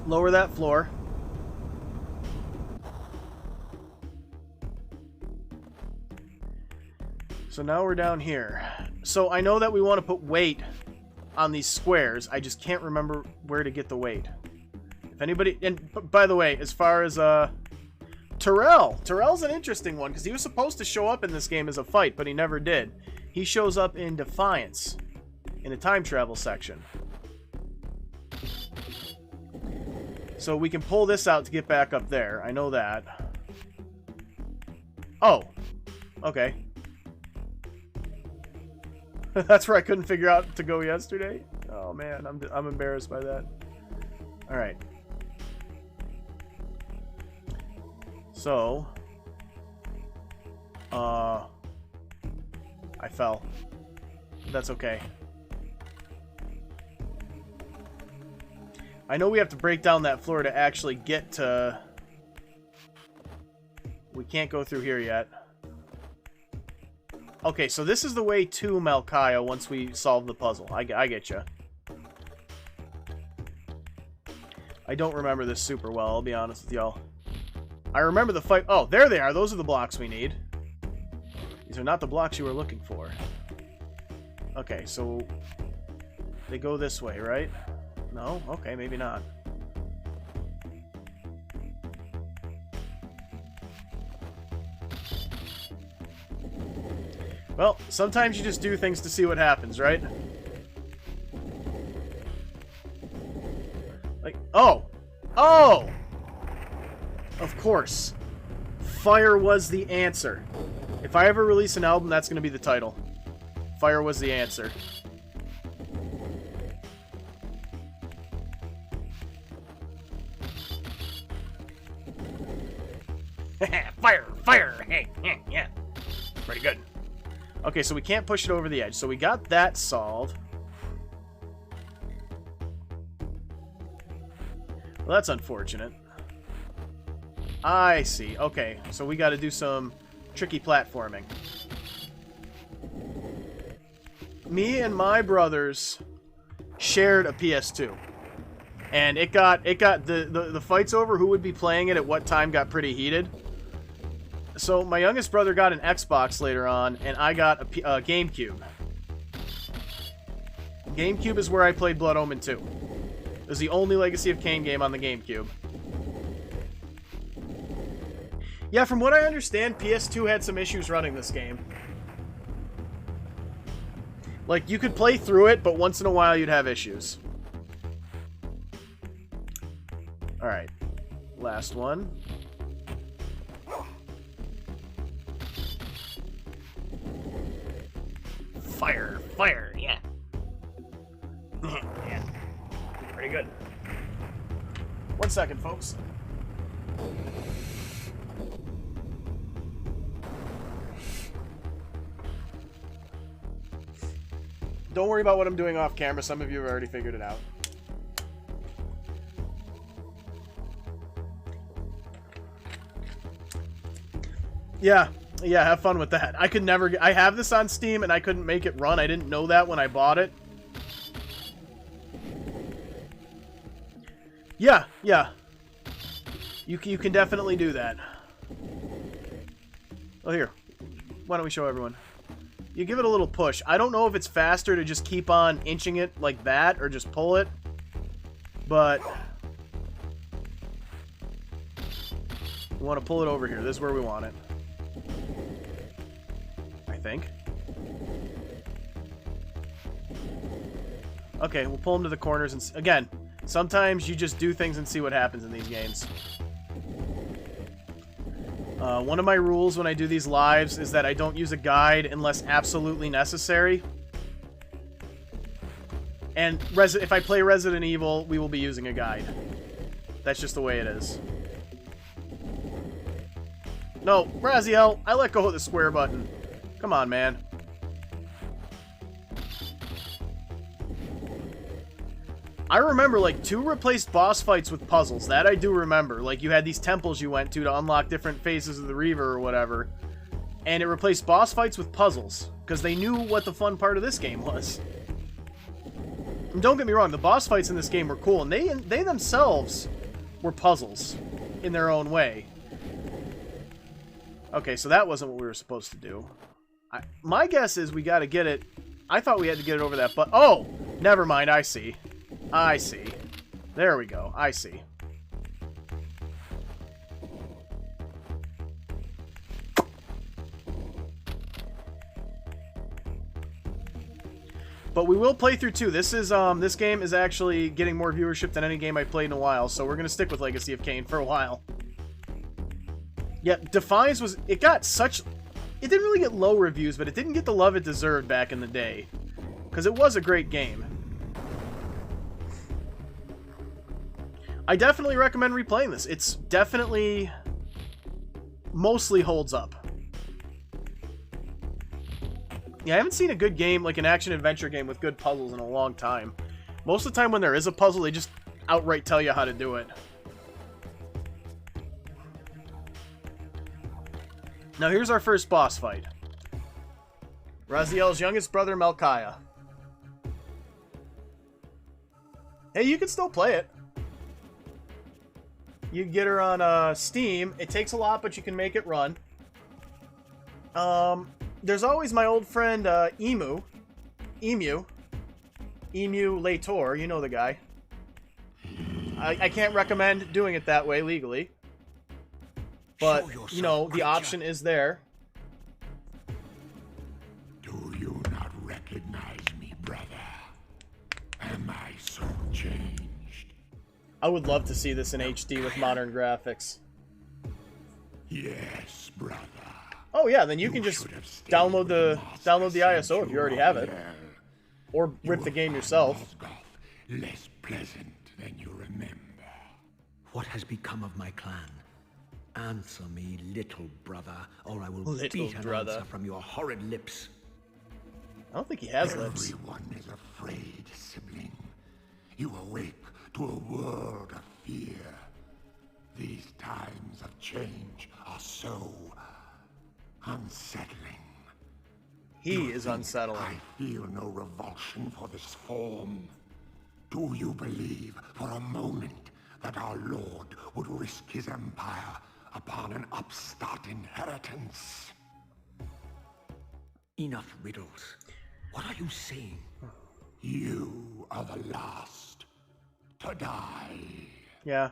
Lower that floor. So now we're down here. So I know that we want to put weight on these squares. I just can't remember where to get the weight. If anybody... And by the way, as far as... Terrell's an interesting one, because he was supposed to show up in this game as a fight, but he never did. He shows up in Defiance, in the time travel section. So we can pull this out to get back up there. I know that. Oh. Okay. That's where I couldn't figure out to go yesterday. Oh man, I'm embarrassed by that. All right. So, I fell. That's okay. I know we have to break down that floor to actually get to... We can't go through here yet. Okay, so this is the way to Malkaya once we solve the puzzle. I get you. I don't remember this super well, I'll be honest with y'all. I remember the fight... Oh, there they are. Those are the blocks we need. These are not the blocks you were looking for. Okay, so... They go this way, right? No? Okay, maybe not. Well, sometimes you just do things to see what happens, right? Like... Oh! Oh! Of course. Fire was the answer. If I ever release an album, that's going to be the title. Fire was the answer. Fire! Fire! Hey, yeah. Pretty good. Okay, so we can't push it over the edge. So we got that solved. Well, that's unfortunate. I see. Okay, so we got to do some tricky platforming. Me and my brothers shared a PS2, and it got the fights over who would be playing it at what time got pretty heated. So my youngest brother got an Xbox later on, and I got a GameCube. GameCube is where I played Blood Omen 2. It was the only Legacy of Kain game on the GameCube. Yeah, from what I understand, PS2 had some issues running this game. Like, you could play through it, but once in a while you'd have issues. Alright. Last one. Fire! Fire! Yeah. Yeah. Pretty good. 1 second, folks. Don't worry about what I'm doing off camera. Some of you have already figured it out. Yeah, have fun with that. I could never get... I have this on Steam, and I couldn't make it run. I didn't know that when I bought it. Yeah. You can definitely do that. Oh, here. Why don't we show everyone? You give it a little push. I don't know if it's faster to just keep on inching it like that or just pull it. But we want to pull it over here. This is where we want it. I think. Okay, we'll pull them to the corners. And again, sometimes you just do things and see what happens in these games. One of my rules when I do these lives is that I don't use a guide unless absolutely necessary. And if I play Resident Evil, we will be using a guide. That's just the way it is. No, Raziel, I let go of the square button. Come on, man. I remember, like, 2 replaced boss fights with puzzles. That I do remember. Like, you had these temples you went to unlock different phases of the Reaver or whatever. And it replaced boss fights with puzzles, because they knew what the fun part of this game was. And don't get me wrong, the boss fights in this game were cool, and they themselves were puzzles in their own way. Okay, so that wasn't what we were supposed to do. My guess is we got to get it... I thought we had to get it over that, but... Oh! Never mind, I see. I see. There we go, I see. But we will play through 2. This game is actually getting more viewership than any game I've played in a while, so we're gonna stick with Legacy of Kain for a while. Yeah, Defiance was... It got such... It didn't really get low reviews, but it didn't get the love it deserved back in the day. Because it was a great game. I definitely recommend replaying this. It's definitely... mostly holds up. Yeah, I haven't seen a good game, like an action-adventure game with good puzzles in a long time. Most of the time when there is a puzzle, they just outright tell you how to do it. Now here's our first boss fight. Raziel's youngest brother, Malkaya. Hey, you can still play it. You can get her on Steam. It takes a lot, but you can make it run. There's always my old friend, Emu Lator, you know the guy. I can't recommend doing it that way legally. But, you know, the option is there. Do you not recognize me, brother? Am I so changed? I would love to see this in HD with modern graphics. Yes, brother. Oh yeah, then you can just download the ISO if you already have it, or rip the game yourself. Less pleasant than you remember. What has become of my clan? Answer me, little brother, or I will Little beat an brother. answer from your horrid lips. I don't think he has lips. Everyone is afraid, sibling. You awake to a world of fear. These times of change are so unsettling. He is unsettling. I feel no revulsion for this form. Do you believe for a moment that our Lord would risk his empire upon an upstart inheritance? Enough riddles. What are you saying? You are the last to die. Yeah,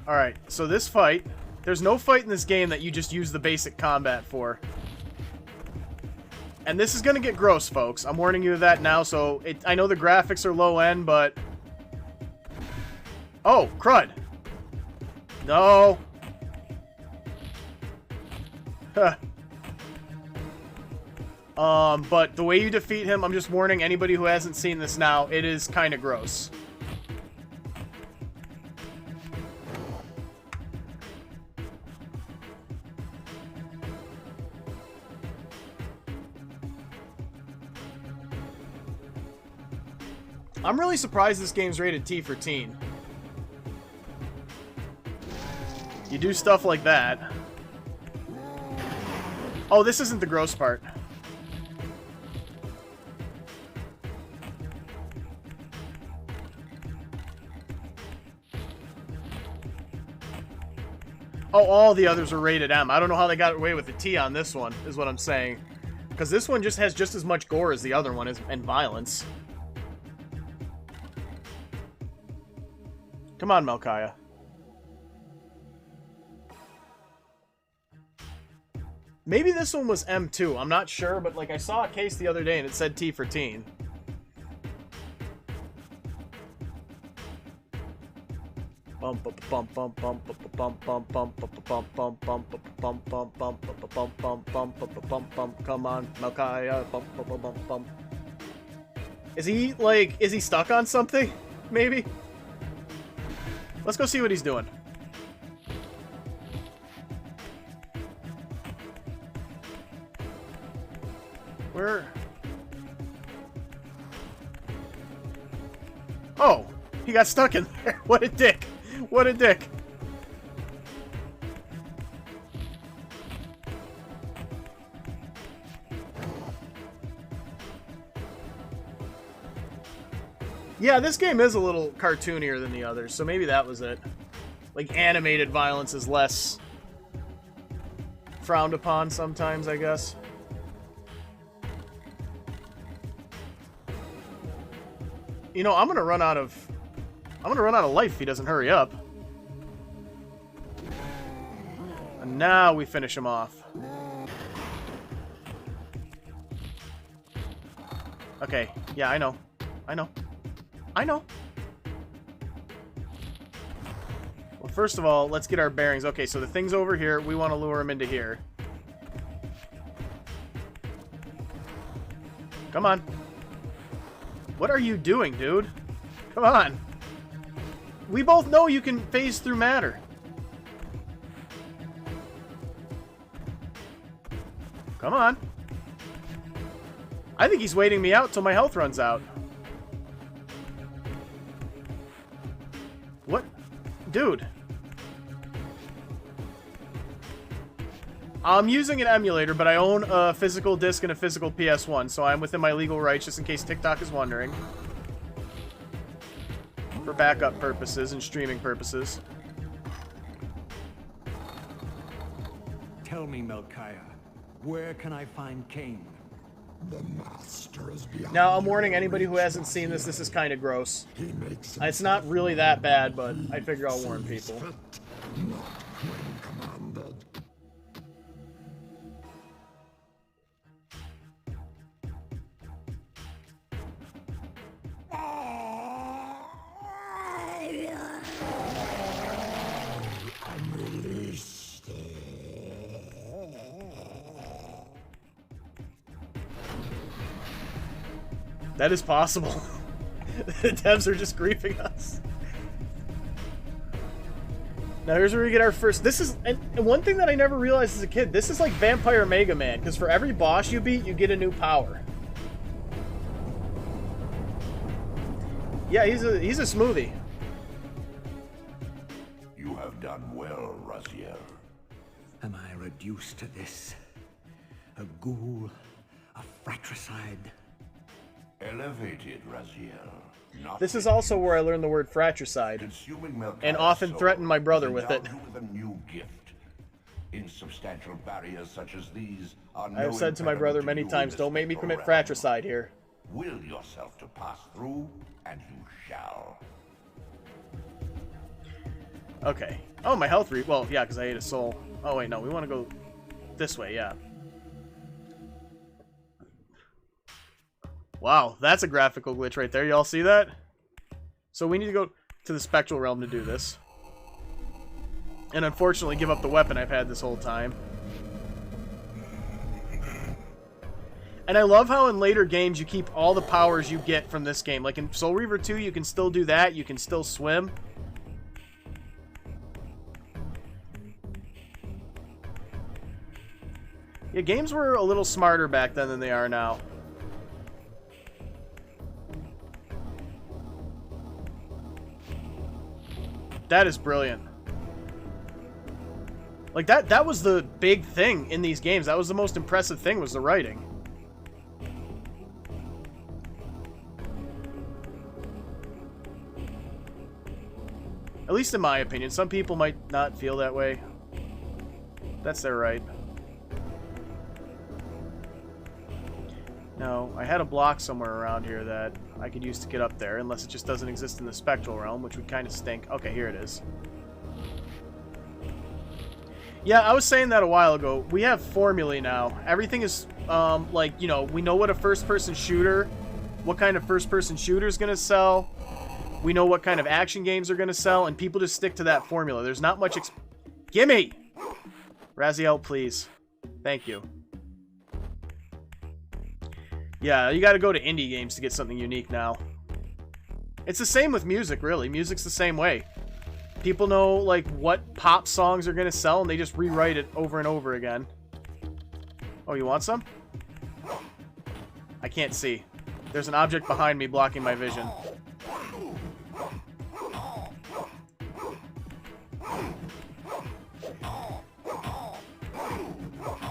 Alright, so this fight, there's no fight in this game that you just use the basic combat for. And this is gonna get gross, folks. I'm warning you of that now, so I know the graphics are low end, but... Oh, crud! No! Huh. But the way you defeat him, I'm just warning anybody who hasn't seen this now, it is kind of gross. I'm really surprised this game's rated T for teen. You do stuff like that. Oh, this isn't the gross part. Oh, all the others are rated M. I don't know how they got away with the T on this one, is what I'm saying. Because this one just has just as much gore as the other one is, and violence. Come on, Malkaya. Maybe this one was M2. I'm not sure, but like I saw a case the other day and it said T for teen. Come on, Malkaya. Is he like, is he stuck on something? Maybe? Let's go see what he's doing. Where? Oh, he got stuck in there. What a dick. What a dick. Yeah, this game is a little cartoonier than the others, so maybe that was it. Like, animated violence is less frowned upon sometimes, I guess. You know, I'm gonna run out of life if he doesn't hurry up. And now we finish him off. Okay, yeah, I know. Well, first of all, let's get our bearings. Okay, so the thing's over here. We want to lure him into here. Come on. What are you doing, dude? Come on. We both know you can phase through matter. Come on. I think he's waiting me out till my health runs out. What? Dude. I'm using an emulator, but I own a physical disc and a physical PS1, so I'm within my legal rights, just in case TikTok is wondering. For backup purposes and streaming purposes. Tell me, Melchiah, where can I find Cain? The master is beyond. Now, I'm warning anybody who hasn't seen this, this is kind of gross. It's not really that bad, but I figure I'll warn people. Not when commanded. I'm released. That is possible. The devs are just griefing us. Now here's where we get our first... This is... And one thing that I never realized as a kid, this is like Vampire Mega Man, because for every boss you beat, you get a new power. Yeah, he's a smoothie. You have done well, Raziel. Am I reduced to this? A ghoul? A fratricide? Elevated, Raziel. Not This is also where I learned the word fratricide. consuming Melchiah's and often soul threaten my brother with endowed it. you with a new gift. Insubstantial barriers such as these are I have said to my brother many times, don't make me commit fratricide here. Will yourself to pass through, and you shall. Okay. Oh, my health well, yeah, because I ate a soul. Oh, wait, no, we want to go this way, yeah. Wow, that's a graphical glitch right there. Y'all see that? So we need to go to the spectral realm to do this. And unfortunately give up the weapon I've had this whole time. And I love how in later games you keep all the powers you get from this game. Like in Soul Reaver 2, you can still do that. You can still swim. Yeah, games were a little smarter back then than they are now. That is brilliant. Like, that was the big thing in these games. That was the most impressive thing, was the writing. At least in my opinion. Some people might not feel that way. That's their right. No, I had a block somewhere around here that I could use to get up there, unless it just doesn't exist in the spectral realm, which would kind of stink. Okay, here it is. Yeah, I was saying that a while ago. We have formulae now. Everything is, like, you know, we know what a first-person shooter, what kind of first-person shooter is going to sell. We know what kind of action games are going to sell, and people just stick to that formula. There's not much Gimme! Raziel, please. Thank you. Yeah, you gotta go to indie games to get something unique now. It's the same with music, really. Music's the same way. People know, like, what pop songs are gonna sell, and they just rewrite it over and over again. Oh, you want some? I can't see. There's an object behind me blocking my vision.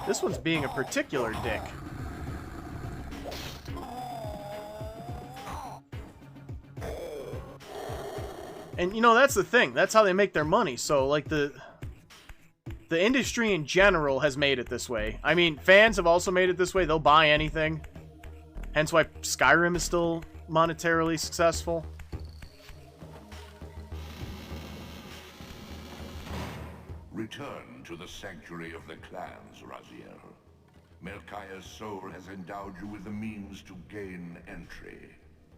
This one's being a particular dick. And, you know, that's the thing. That's how they make their money. So, like, the industry in general has made it this way. I mean, fans have also made it this way. They'll buy anything. Hence why Skyrim is still monetarily successful. Return to the sanctuary of the clans, Raziel. Melchiah's soul has endowed you with the means to gain entry.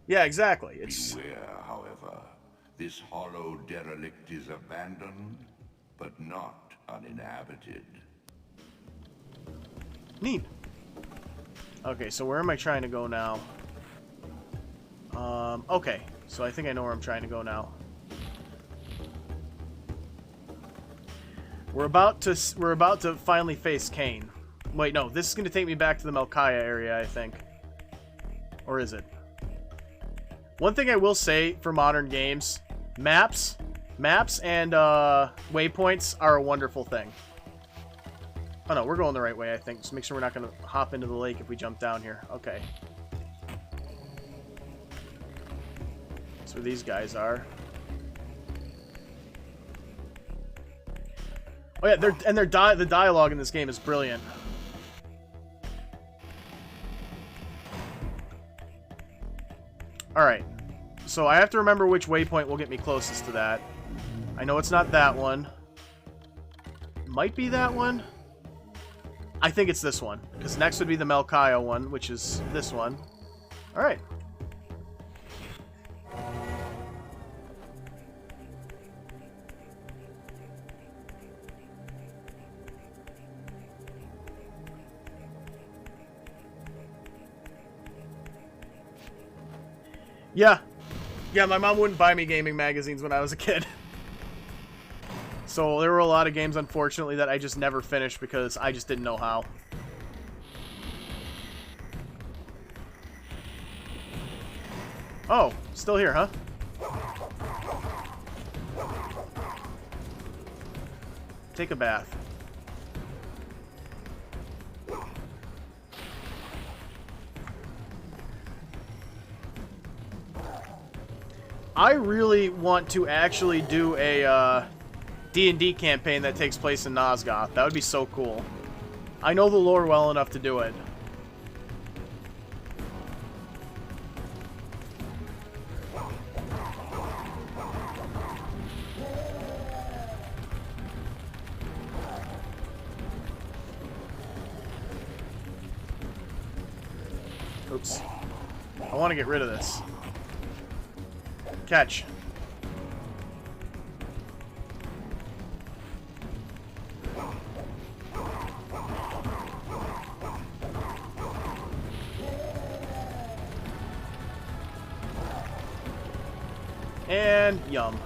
Yeah, exactly. It's... Beware, however. This hollow derelict is abandoned, but not uninhabited. Neat. Okay, so where am I trying to go now? Okay. So I think I know where I'm trying to go now. We're about to finally face Cain. Wait, no, this is going to take me back to the Melchiah area, I think. Or is it? One thing I will say for modern games, maps and waypoints are a wonderful thing. Oh no, we're going the right way, I think. Just make sure we're not going to hop into the lake if we jump down here. Okay. That's where these guys are. Oh yeah, the dialogue in this game is brilliant. Alright. So I have to remember which waypoint will get me closest to that. I know it's not that one. Might be that one. I think it's this one. Because next would be the Melchiah one, which is this one. Alright. Yeah. Yeah, my mom wouldn't buy me gaming magazines when I was a kid. So there were a lot of games, unfortunately, that I just never finished because I just didn't know how. Oh, still here, huh? Take a bath. I really want to actually do a D&D campaign that takes place in Nosgoth. That would be so cool. I know the lore well enough to do it. Oops. I want to get rid of this. Catch. And yum.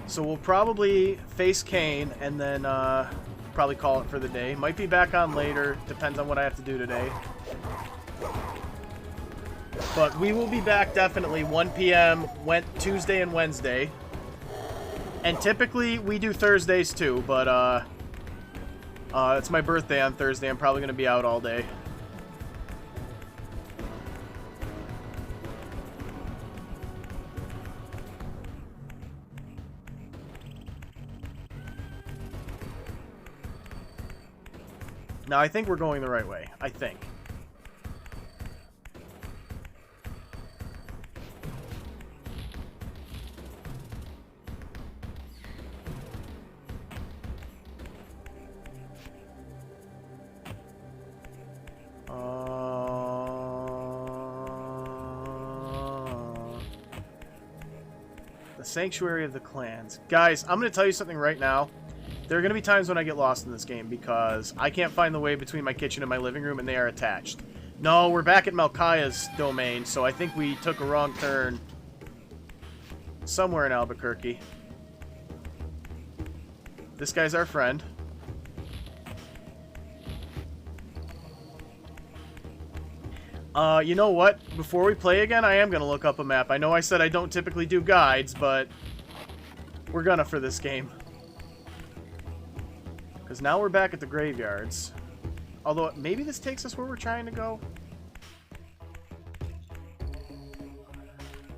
So we'll probably face Cain and then probably call it for the day. Might be back on later. Depends on what I have to do today. But we will be back definitely 1 p.m. Tuesday and Wednesday. And typically we do Thursdays too, but it's my birthday on Thursday. I'm probably going to be out all day. Now, I think we're going the right way. I think. The Sanctuary of the Clans. Guys, I'm going to tell you something right now. There are going to be times when I get lost in this game because I can't find the way between my kitchen and my living room, and they are attached. No, we're back at Melchiah's domain, so I think we took a wrong turn somewhere in Albuquerque. This guy's our friend. You know what? Before we play again, I am going to look up a map. I know I said I don't typically do guides, but we're gonna for this game. Because now we're back at the graveyards. Although, maybe this takes us where we're trying to go.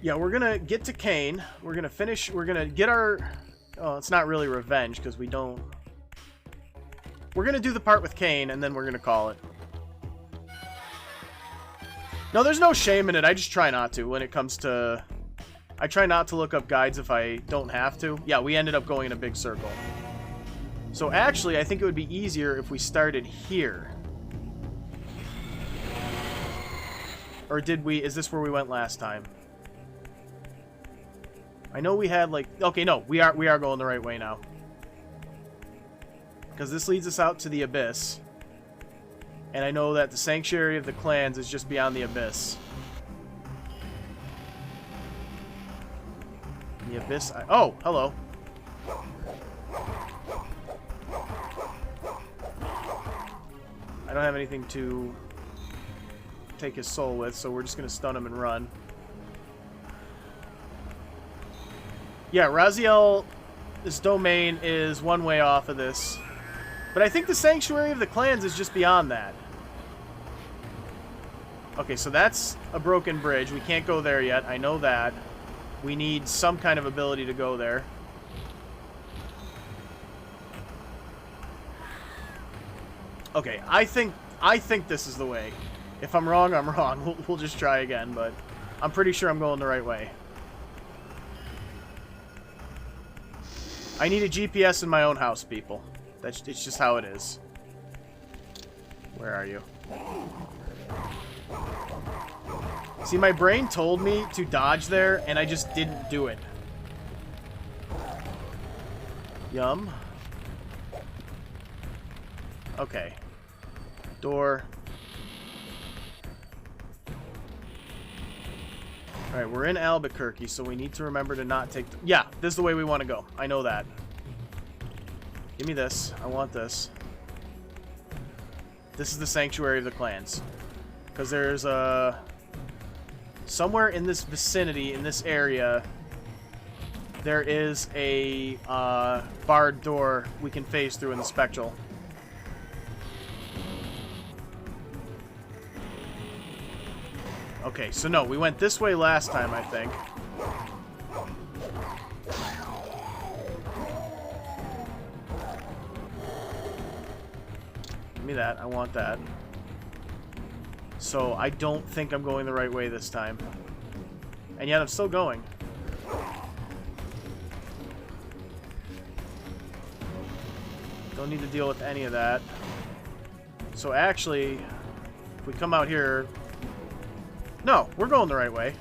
Yeah, we're gonna get to Kane. We're gonna finish. We're gonna get our... Oh, it's not really revenge, because we don't... We're gonna do the part with Kane, and then we're gonna call it. No, there's no shame in it. I just try not to when it comes to... I try not to look up guides if I don't have to. Yeah, we ended up going in a big circle. So actually, I think it would be easier if we started here. Or did we... Is this where we went last time? I know we had, like... Okay, no, we are going the right way now. Because this leads us out to the Abyss. And I know that the Sanctuary of the Clans is just beyond the Abyss. The Abyss... Oh, hello. I don't have anything to take his soul with, so we're just going to stun him and run. Yeah, Raziel's domain is one way off of this. But I think the Sanctuary of the Clans is just beyond that. Okay, so that's a broken bridge. We can't go there yet. I know that. We need some kind of ability to go there. Okay, I think this is the way. If I'm wrong, I'm wrong. We'll just try again, but I'm pretty sure I'm going the right way. I need a GPS in my own house, people. It's just how it is. Where are you? See, my brain told me to dodge there, and I just didn't do it. Yum. Okay. Door. Alright, we're in Albuquerque, so we need to remember to not take... Yeah, this is the way we want to go. I know that. Give me this. I want this. This is the Sanctuary of the Clans. Because there's a... somewhere in this vicinity, in this area, there is a barred door we can phase through in the Spectral. Okay, so no, we went this way last time, I think. Give me that. I want that. So I don't think I'm going the right way this time. And yet I'm still going. Don't need to deal with any of that. So actually, if we come out here... No, we're going the right way.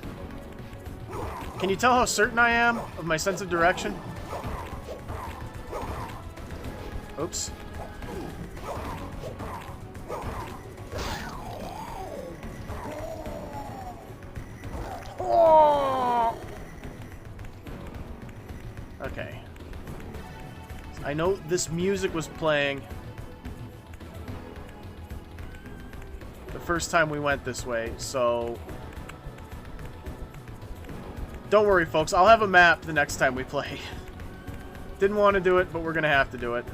Can you tell how certain I am of my sense of direction? Oops. Oh! Okay. I know this music was playing the first time we went this way, so don't worry, folks. I'll have a map the next time we play. Didn't want to do it, but we're going to have to do it.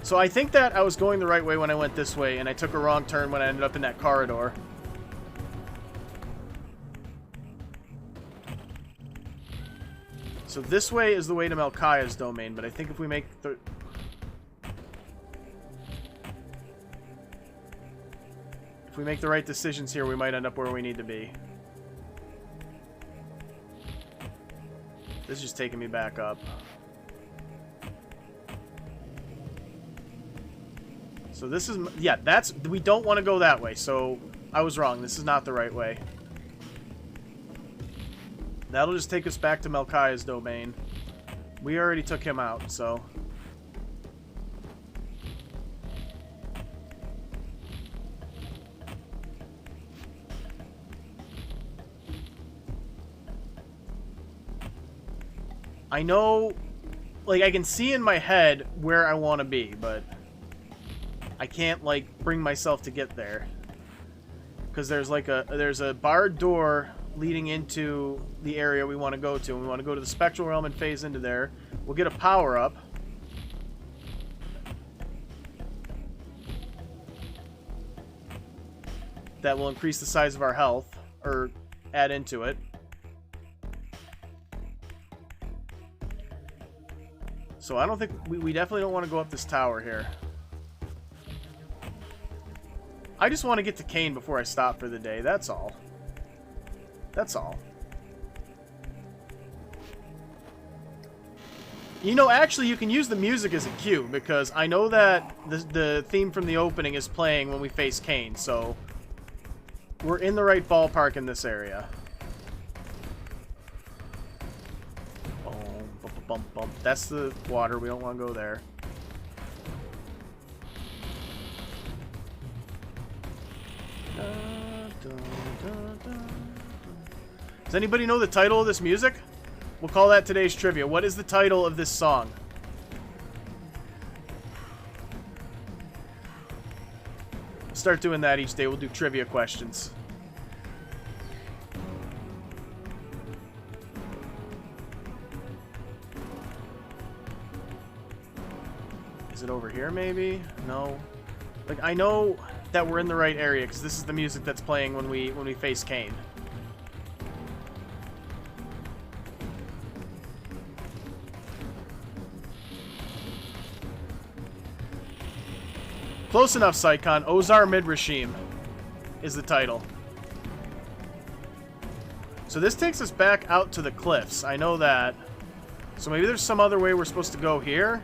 So I think that I was going the right way when I went this way, and I took a wrong turn when I ended up in that corridor. So this way is the way to Melchiah's domain, but I think if we make the... If we make the right decisions here, we might end up where we need to be. This is just taking me back up. So this is... Yeah, that's... We don't want to go that way, so I was wrong. This is not the right way. That'll just take us back to Melchiah's domain. We already took him out, so... I know, like, I can see in my head where I want to be, but I can't, like, bring myself to get there. Because there's, like, there's a barred door leading into the area we want to go to. And we want to go to the Spectral Realm and phase into there. We'll get a power-up. that will increase the size of our health, or add into it. So I don't think... We definitely don't want to go up this tower here. I just want to get to Kane before I stop for the day, that's all. That's all. You know, actually, you can use the music as a cue, because I know that the theme from the opening is playing when we face Kane, so... We're in the right ballpark in this area. Oh, bump, bump, bump. That's the water. We don't want to go there. Does anybody know the title of this music? We'll call that today's trivia. What is the title of this song? Start doing that each day. We'll do trivia questions. Is it over here, maybe? No. Like, I know that we're in the right area because this is the music that's playing when we face Kane. Close enough, Sycon. Ozar Midrashim is the title. So this takes us back out to the cliffs. I know that. So maybe there's some other way we're supposed to go here.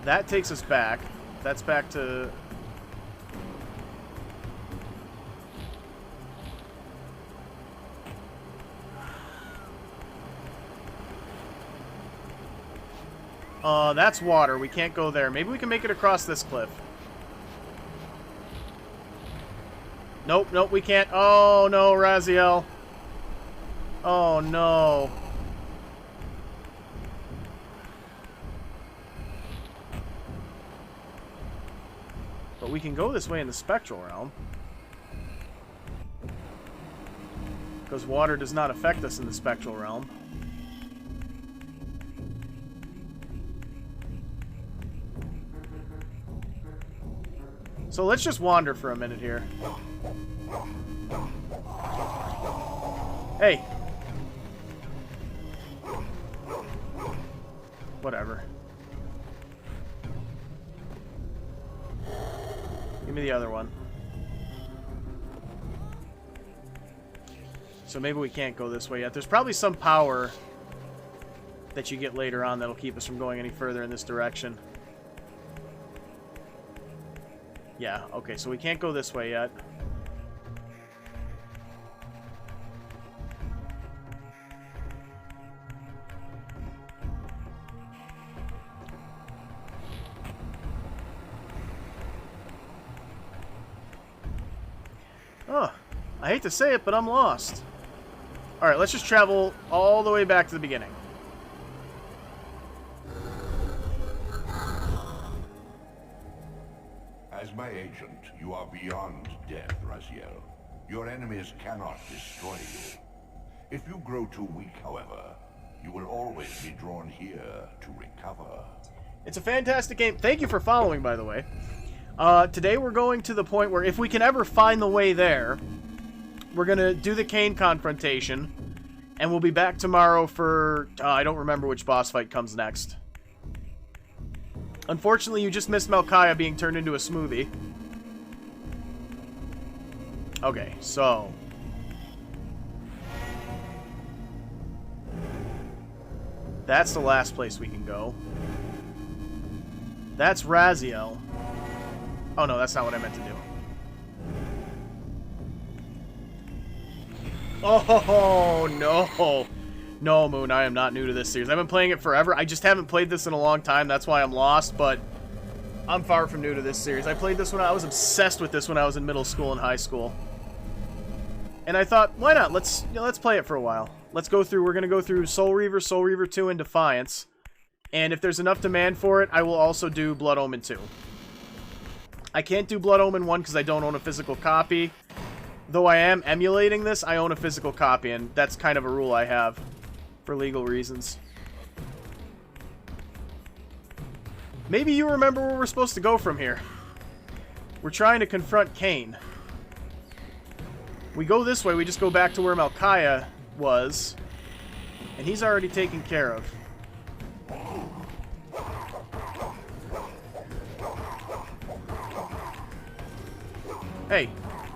That takes us back. That's back to... that's water. We can't go there. Maybe we can make it across this cliff. Nope, nope, we can't. Oh, no, Raziel. Oh, no. But we can go this way in the spectral realm. Because water does not affect us in the spectral realm. So let's just wander for a minute here. Hey. Whatever. Give me the other one. So maybe we can't go this way yet. There's probably some power that you get later on that'll keep us from going any further in this direction. Yeah, okay, so we can't go this way yet. Oh, I hate to say it, but I'm lost. Alright, let's just travel all the way back to the beginning. As my agent, you are beyond death, Raziel. Your enemies cannot destroy you. If you grow too weak, however, you will always be drawn here to recover. It's a fantastic game. Thank you for following, by the way. Today we're going to the point where if we can ever find the way there, we're going to do the Kane confrontation, and we'll be back tomorrow for... I don't remember which boss fight comes next. Unfortunately, you just missed Malkaya being turned into a smoothie. Okay, so... That's the last place we can go. That's Raziel. Oh no, that's not what I meant to do. Oh, no. No, Moon, I am not new to this series. I've been playing it forever. I just haven't played this in a long time. That's why I'm lost, but I'm far from new to this series. I played this when I was obsessed with this when I was in middle school and high school. And I thought, why not? Let's play it for a while. Let's go through. We're going to go through Soul Reaver 2, and Defiance. And if there's enough demand for it, I will also do Blood Omen 2. I can't do Blood Omen 1 because I don't own a physical copy. Though I am emulating this, I own a physical copy, and that's kind of a rule I have for legal reasons. Maybe you remember where we're supposed to go from here. We're trying to confront Cain. We go this way, we just go back to where Malchiah was. And he's already taken care of. Hey,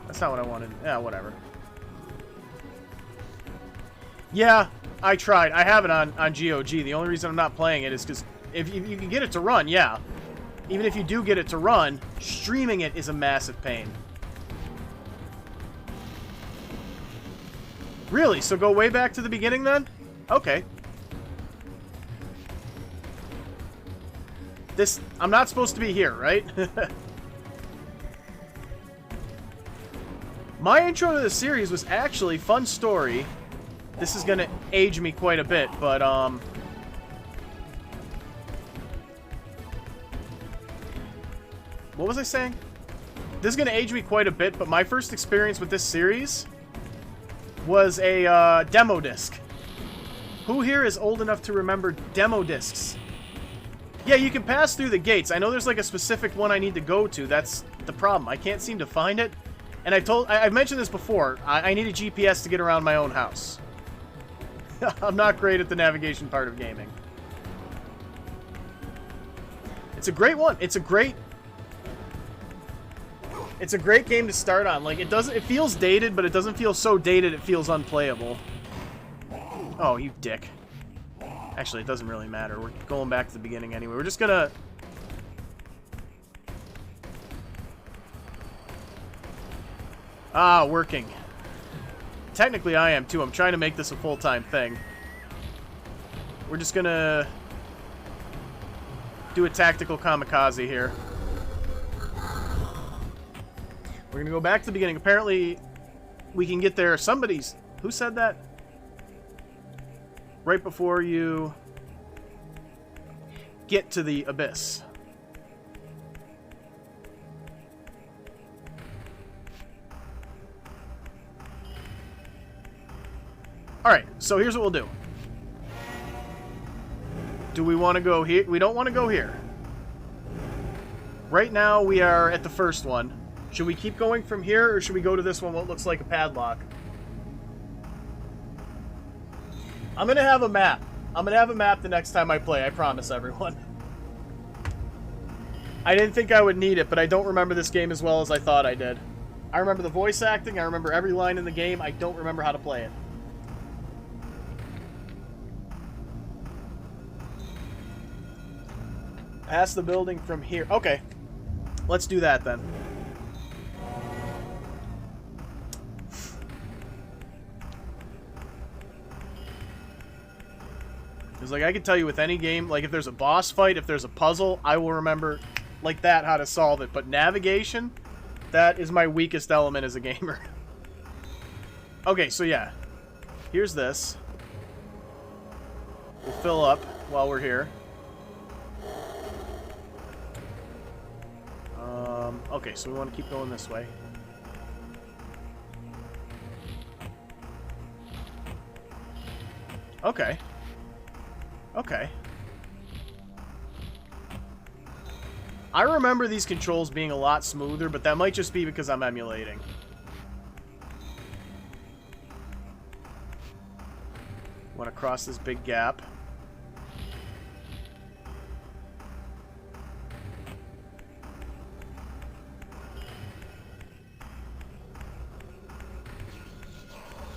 that's not what I wanted. Yeah, whatever. Yeah, I tried. I have it on GOG. The only reason I'm not playing it is because if you can get it to run, yeah. Even if you do get it to run, streaming it is a massive pain. Really? So go way back to the beginning then? Okay. I'm not supposed to be here, right? My intro to the series was actually fun story. This is gonna age me quite a bit, but what was I saying? This is gonna age me quite a bit, but my first experience with this series was a demo disc. Who here is old enough to remember demo discs? Yeah, you can pass through the gates. I know there's like a specific one I need to go to. That's the problem. I can't seem to find it. And I've mentioned this before. I need a GPS to get around my own house. I'm not great at the navigation part of gaming. It's a great one. It's a great game to start on. Like, it feels dated, but it doesn't feel so dated it feels unplayable. Oh, you dick. Actually, it doesn't really matter. We're going back to the beginning anyway. We're just gonna... Ah, working. Technically, I am, too. I'm trying to make this a full-time thing. We're just gonna... do a tactical kamikaze here. We're gonna go back to the beginning. Apparently, we can get there. Somebody's... Who said that? Right before you get to the abyss. Alright, so here's what we'll do. Do we want to go here? We don't want to go here. Right now, we are at the first one. Should we keep going from here, or should we go to this one, what looks like a padlock? I'm going to have a map. I'm going to have a map the next time I play, I promise everyone. I didn't think I would need it, but I don't remember this game as well as I thought I did. I remember the voice acting, I remember every line in the game, I don't remember how to play it. Past the building from here. Okay. Let's do that then. Because, like, I can tell you with any game, like, if there's a boss fight, if there's a puzzle, I will remember, like that, how to solve it. But navigation, that is my weakest element as a gamer. Okay, so yeah. Here's this. We'll fill up while we're here. Okay, so we want to keep going this way. Okay. Okay. I remember these controls being a lot smoother, but that might just be because I'm emulating. Want to cross this big gap.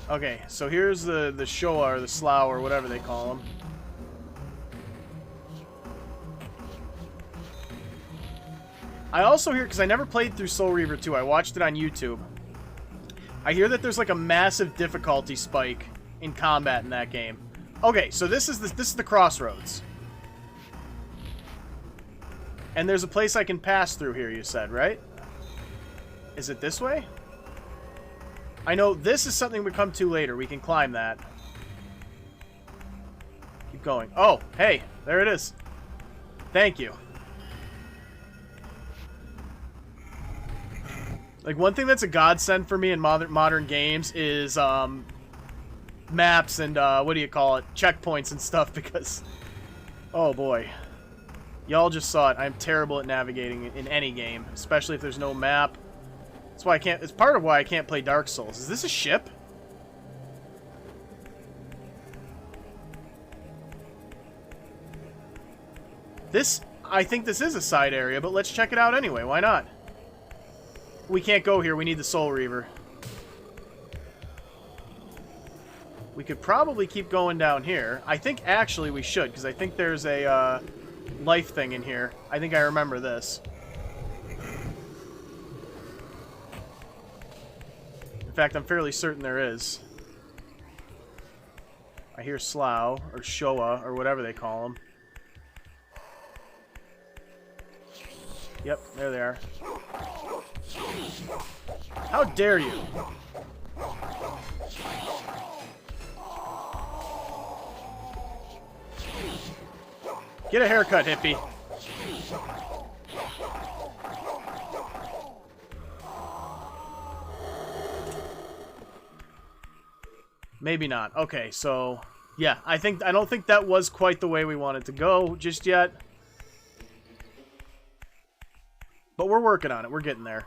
Okay, so here's the Showa or the Slough or whatever they call them. I also hear, because I never played through Soul Reaver 2, I watched it on YouTube. I hear that there's like a massive difficulty spike in combat in that game. Okay, so this is the crossroads. And there's a place I can pass through here, you said, right? Is it this way? I know this is something we come to later. We can climb that. Keep going. Oh, hey, there it is. Thank you. Like, one thing that's a godsend for me in modern games is maps and, what do you call it, checkpoints and stuff, because, oh boy. Y'all just saw it. I'm terrible at navigating in any game, especially if there's no map. That's why I can't... It's part of why I can't play Dark Souls. Is this a ship? This... I think this is a side area, but let's check it out anyway. Why not? We can't go here. We need the Soul Reaver. We could probably keep going down here. I think actually we should, because I think there's a life thing in here. I think I remember this. In fact, I'm fairly certain there is. I hear Slough, or Showa, or whatever they call them. Yep, there they are. How dare you? Get a haircut, hippie. Maybe not. Okay, so yeah, I don't think that was quite the way we wanted to go just yet. But we're working on it. We're getting there.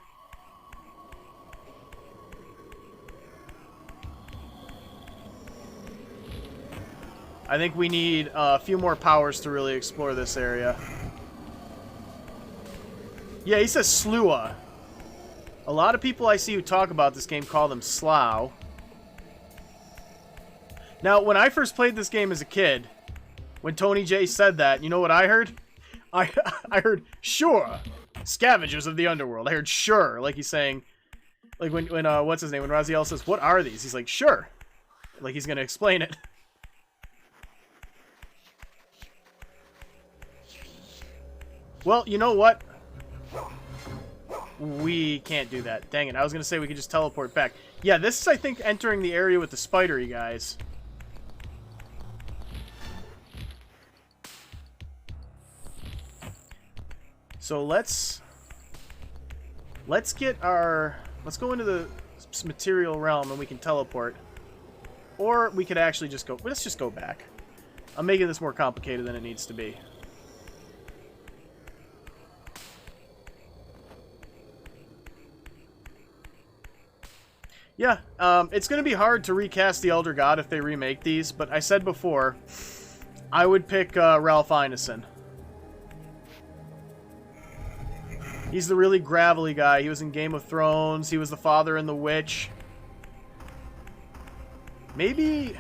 I think we need a few more powers to really explore this area. Yeah, he says Slua. A lot of people I see who talk about this game call them Slough. Now, when I first played this game as a kid, when Tony J said that, you know what I heard? I heard, sure, scavengers of the underworld. I heard, sure, like he's saying, like when what's his name? When Raziel says, what are these? He's like, sure. Like he's going to explain it. Well, you know what? We can't do that. Dang it. I was going to say we could just teleport back. Yeah, this is, I think, entering the area with the spidery guys. So let's get our... Let's go into the material realm and we can teleport. Or we could actually just go... Let's just go back. I'm making this more complicated than it needs to be. Yeah, it's going to be hard to recast the Elder God if they remake these, but I said before, I would pick Ralph Ineson. He's the really gravelly guy. He was in Game of Thrones. He was the father in The Witch. Maybe...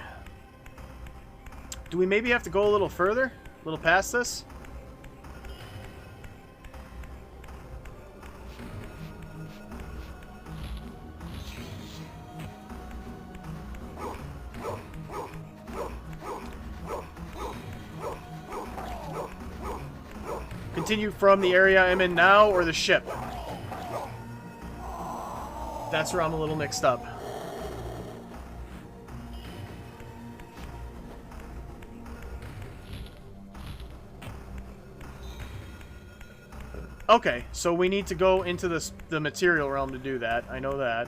Do we maybe have to go a little further? A little past this? Continue from the area I'm in now, or the ship? That's where I'm a little mixed up. Okay, so we need to go into the material realm to do that. I know that.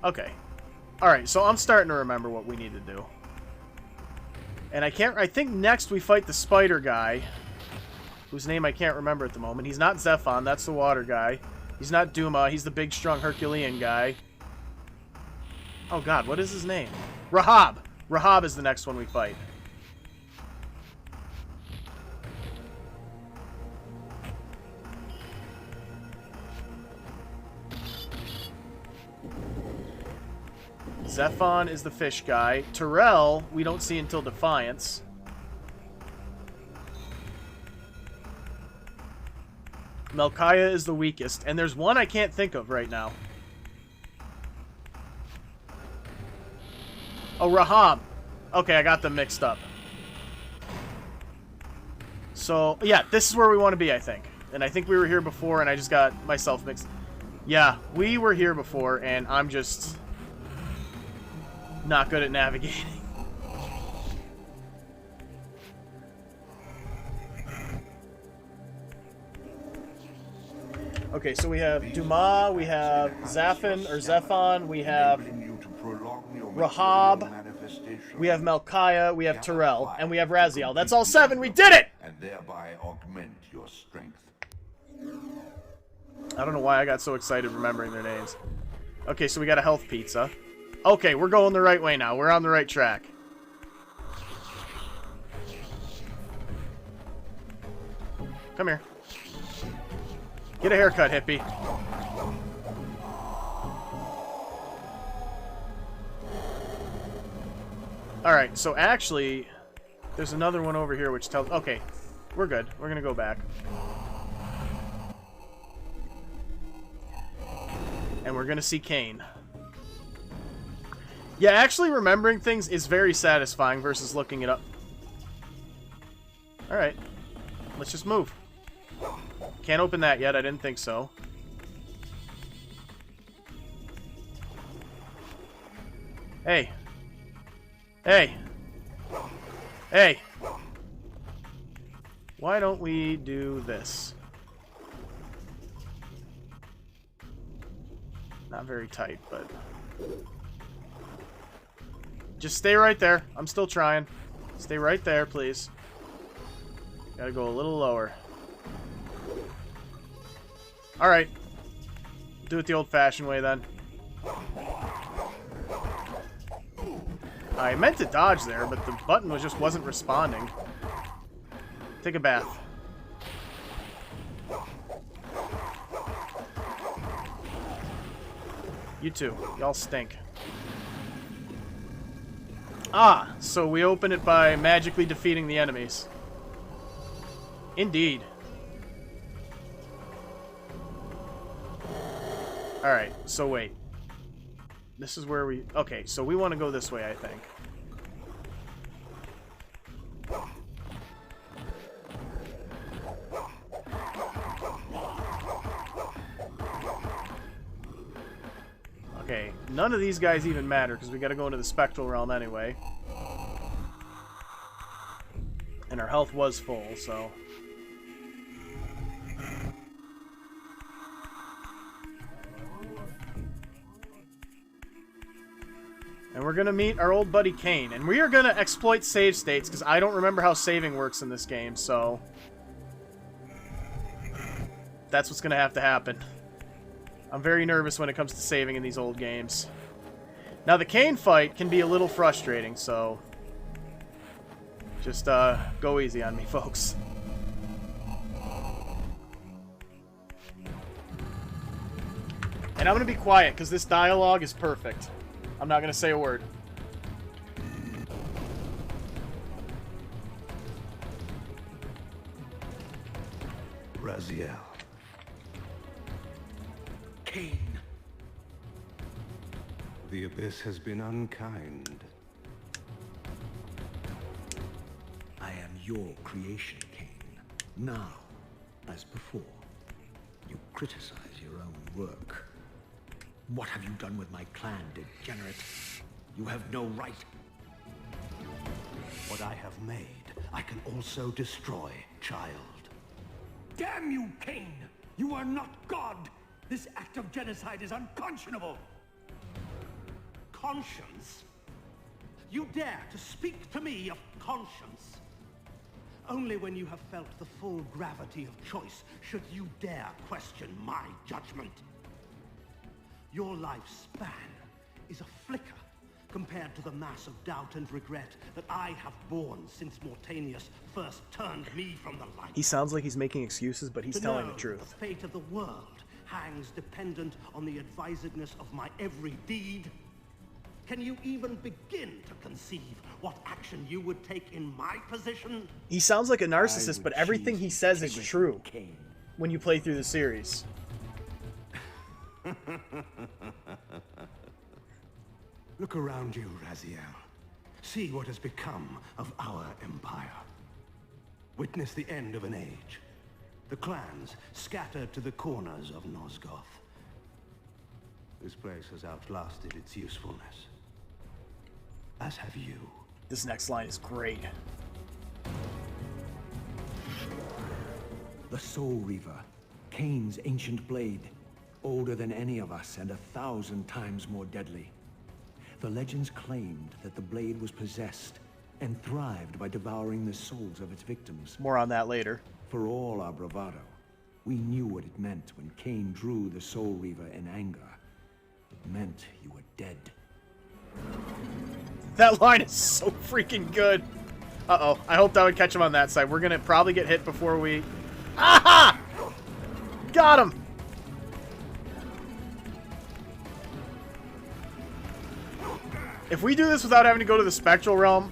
Okay. Alright, so I'm starting to remember what we need to do. And I think next we fight the spider guy, whose name I can't remember at the moment. He's not Zephon, that's the water guy. He's not Duma, he's the big, strong Herculean guy. Oh god, what is his name? Rahab! Rahab is the next one we fight. Zephon is the fish guy. Terrell, we don't see until Defiance. Melchiah is the weakest. And there's one I can't think of right now. Oh, Rahab. Okay, I got them mixed up. So, yeah, this is where we want to be, I think. And I think we were here before, and I just got myself mixed. Yeah, we were here before, and I'm just... not good at navigating. Okay, so we have Dumas, we have Zaphon, or Zephon, we have Rahab, manifestation. We have Malkaya, we have Terrell, and we have Raziel. That's all 7. We did it! And thereby augment your strength. I don't know why I got so excited remembering their names. Okay, so we got a health pizza. Okay, we're going the right way now. We're on the right track. Come here. Get a haircut, hippie. Alright, so actually, there's another one over here which tells... Okay, we're good. We're gonna go back. And we're gonna see Cain. Yeah, actually remembering things is very satisfying versus looking it up. Alright. Let's just move. Can't open that yet. I didn't think so. Hey. Hey. Hey. Why don't we do this? Not very tight, but... Just stay right there. I'm still trying. Stay right there, please. Gotta go a little lower. Alright. Do it the old-fashioned way, then. I meant to dodge there, but the button wasn't responding. Take a bath. You too. Y'all stink. Ah, so we open it by magically defeating the enemies. Indeed. Alright, so wait. This is where we... Okay, so we want to go this way, I think. Okay, none of these guys even matter, because we gotta go into the Spectral Realm anyway. And our health was full, so... And we're gonna meet our old buddy Cain. And we are gonna exploit save states, because I don't remember how saving works in this game, so... That's what's gonna have to happen. I'm very nervous when it comes to saving in these old games. Now, the Cain fight can be a little frustrating, so... Just, go easy on me, folks. And I'm gonna be quiet, because this dialogue is perfect. I'm not gonna say a word. Raziel. Cain. The Abyss has been unkind. I am your creation, Cain. Now, as before, you criticize your own work. What have you done with my clan, degenerate? You have no right. What I have made, I can also destroy, child. Damn you, Cain! You are not God! This act of genocide is unconscionable! Conscience? You dare to speak to me of conscience? Only when you have felt the full gravity of choice should you dare question my judgment. Your lifespan is a flicker compared to the mass of doubt and regret that I have borne since Mortanius first turned me from the light. He sounds like he's making excuses, but he's telling the truth. The fate of the world hangs dependent on the advisedness of my every deed. Can you even begin to conceive what action you would take in my position? He sounds like a narcissist, but everything he says is true Cain. when you play through the series. Look around you, Raziel. See what has become of our empire. Witness the end of an age. The clans scattered to the corners of Nosgoth. This place has outlasted its usefulness. As have you. This next line is great. The Soul Reaver, Cain's ancient blade, older than any of us and 1,000 times more deadly. The legends claimed that the blade was possessed and thrived by devouring the souls of its victims. More on that later. For all our bravado, we knew what it meant when Cain drew the Soul Reaver in anger. It meant you were dead. That line is so freaking good. Uh-oh. I hoped I would catch him on that side. We're gonna probably get hit before we... Aha! Got him! If we do this without having to go to the Spectral Realm...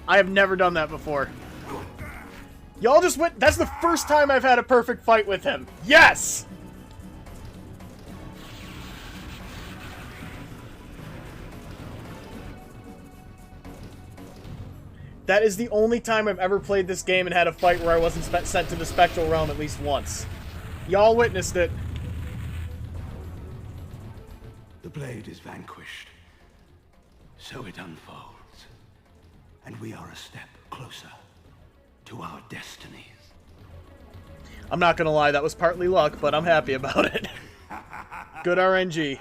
I have never done that before. Y'all just went... That's the first time I've had a perfect fight with him. Yes! That is the only time I've ever played this game and had a fight where I wasn't sent to the Spectral Realm at least once. Y'all witnessed it. The blade is vanquished. So it unfolds. And we are a step closer to our destinies. I'm not gonna lie, that was partly luck, but I'm happy about it. Good RNG.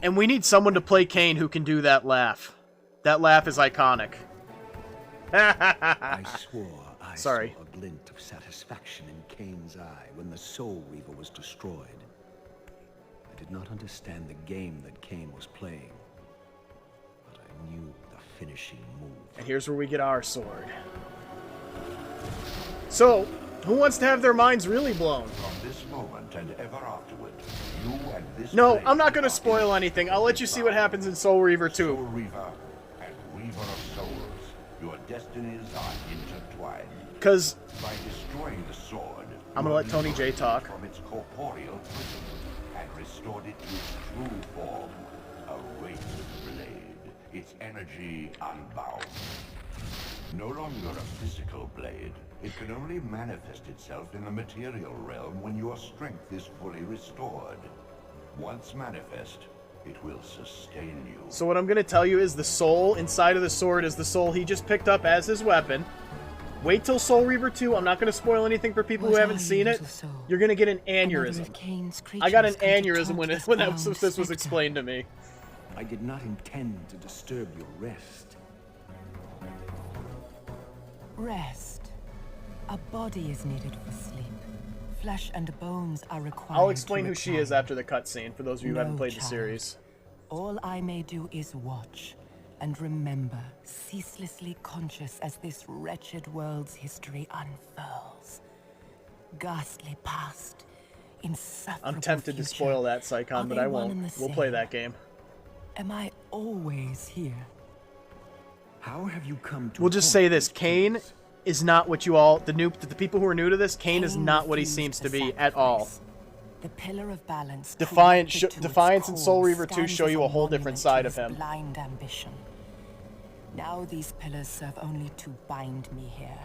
And we need someone to play Cain who can do that laugh. That laugh is iconic. I swore I Sorry. saw a glint of satisfaction in Cain's eye when the Soul Reaver was destroyed. I did not understand the game that Cain was playing, but I knew the finishing move. And here's where we get our sword. So, who wants to have their minds really blown? From this moment and ever afterward, you and this No, blade I'm not going to are spoil anything. I'll let you see what happens in Soul Reaver 2. Soul Reaver and Reaver of Souls. Your destinies are intertwined. Because By destroying the sword, I'm gonna let Tony J talk. From its corporeal prison and restored it to its true form, a wraith blade, its energy unbound. No longer a physical blade, it can only manifest itself in the material realm when your strength is fully restored. Once manifest, it will sustain you. So what I'm going to tell you is the soul inside of the sword is the soul he just picked up as his weapon. Wait till Soul Reaver 2. I'm not going to spoil anything for people who haven't seen it. You're going to get an aneurysm. I got an aneurysm when this was explained to me. I did not intend to disturb your rest. Rest. A body is needed for sleep. Flesh and bones are required. I'll explain to who she recline. is after the cutscene, for those of you who haven't played the child. series. All I may do is watch and remember, ceaselessly conscious as this wretched world's history unfurls. Ghastly past, insufferable I'm tempted to future. spoil that, Psychon, Are but they I one won't. and the We'll play same? that game. Am I always here? How have you come to We'll just haunt say this: these Cain places? is not what you all, the people who are new to this. Cain is Cain not what he refused seems the to be at all. sacrifice. The pillar of balance. Defiance corrupted to its Defiance and Soul core, Reaver 2 stands show as you a whole different monument side to of his him. Blind ambition. Now these pillars serve only to bind me here,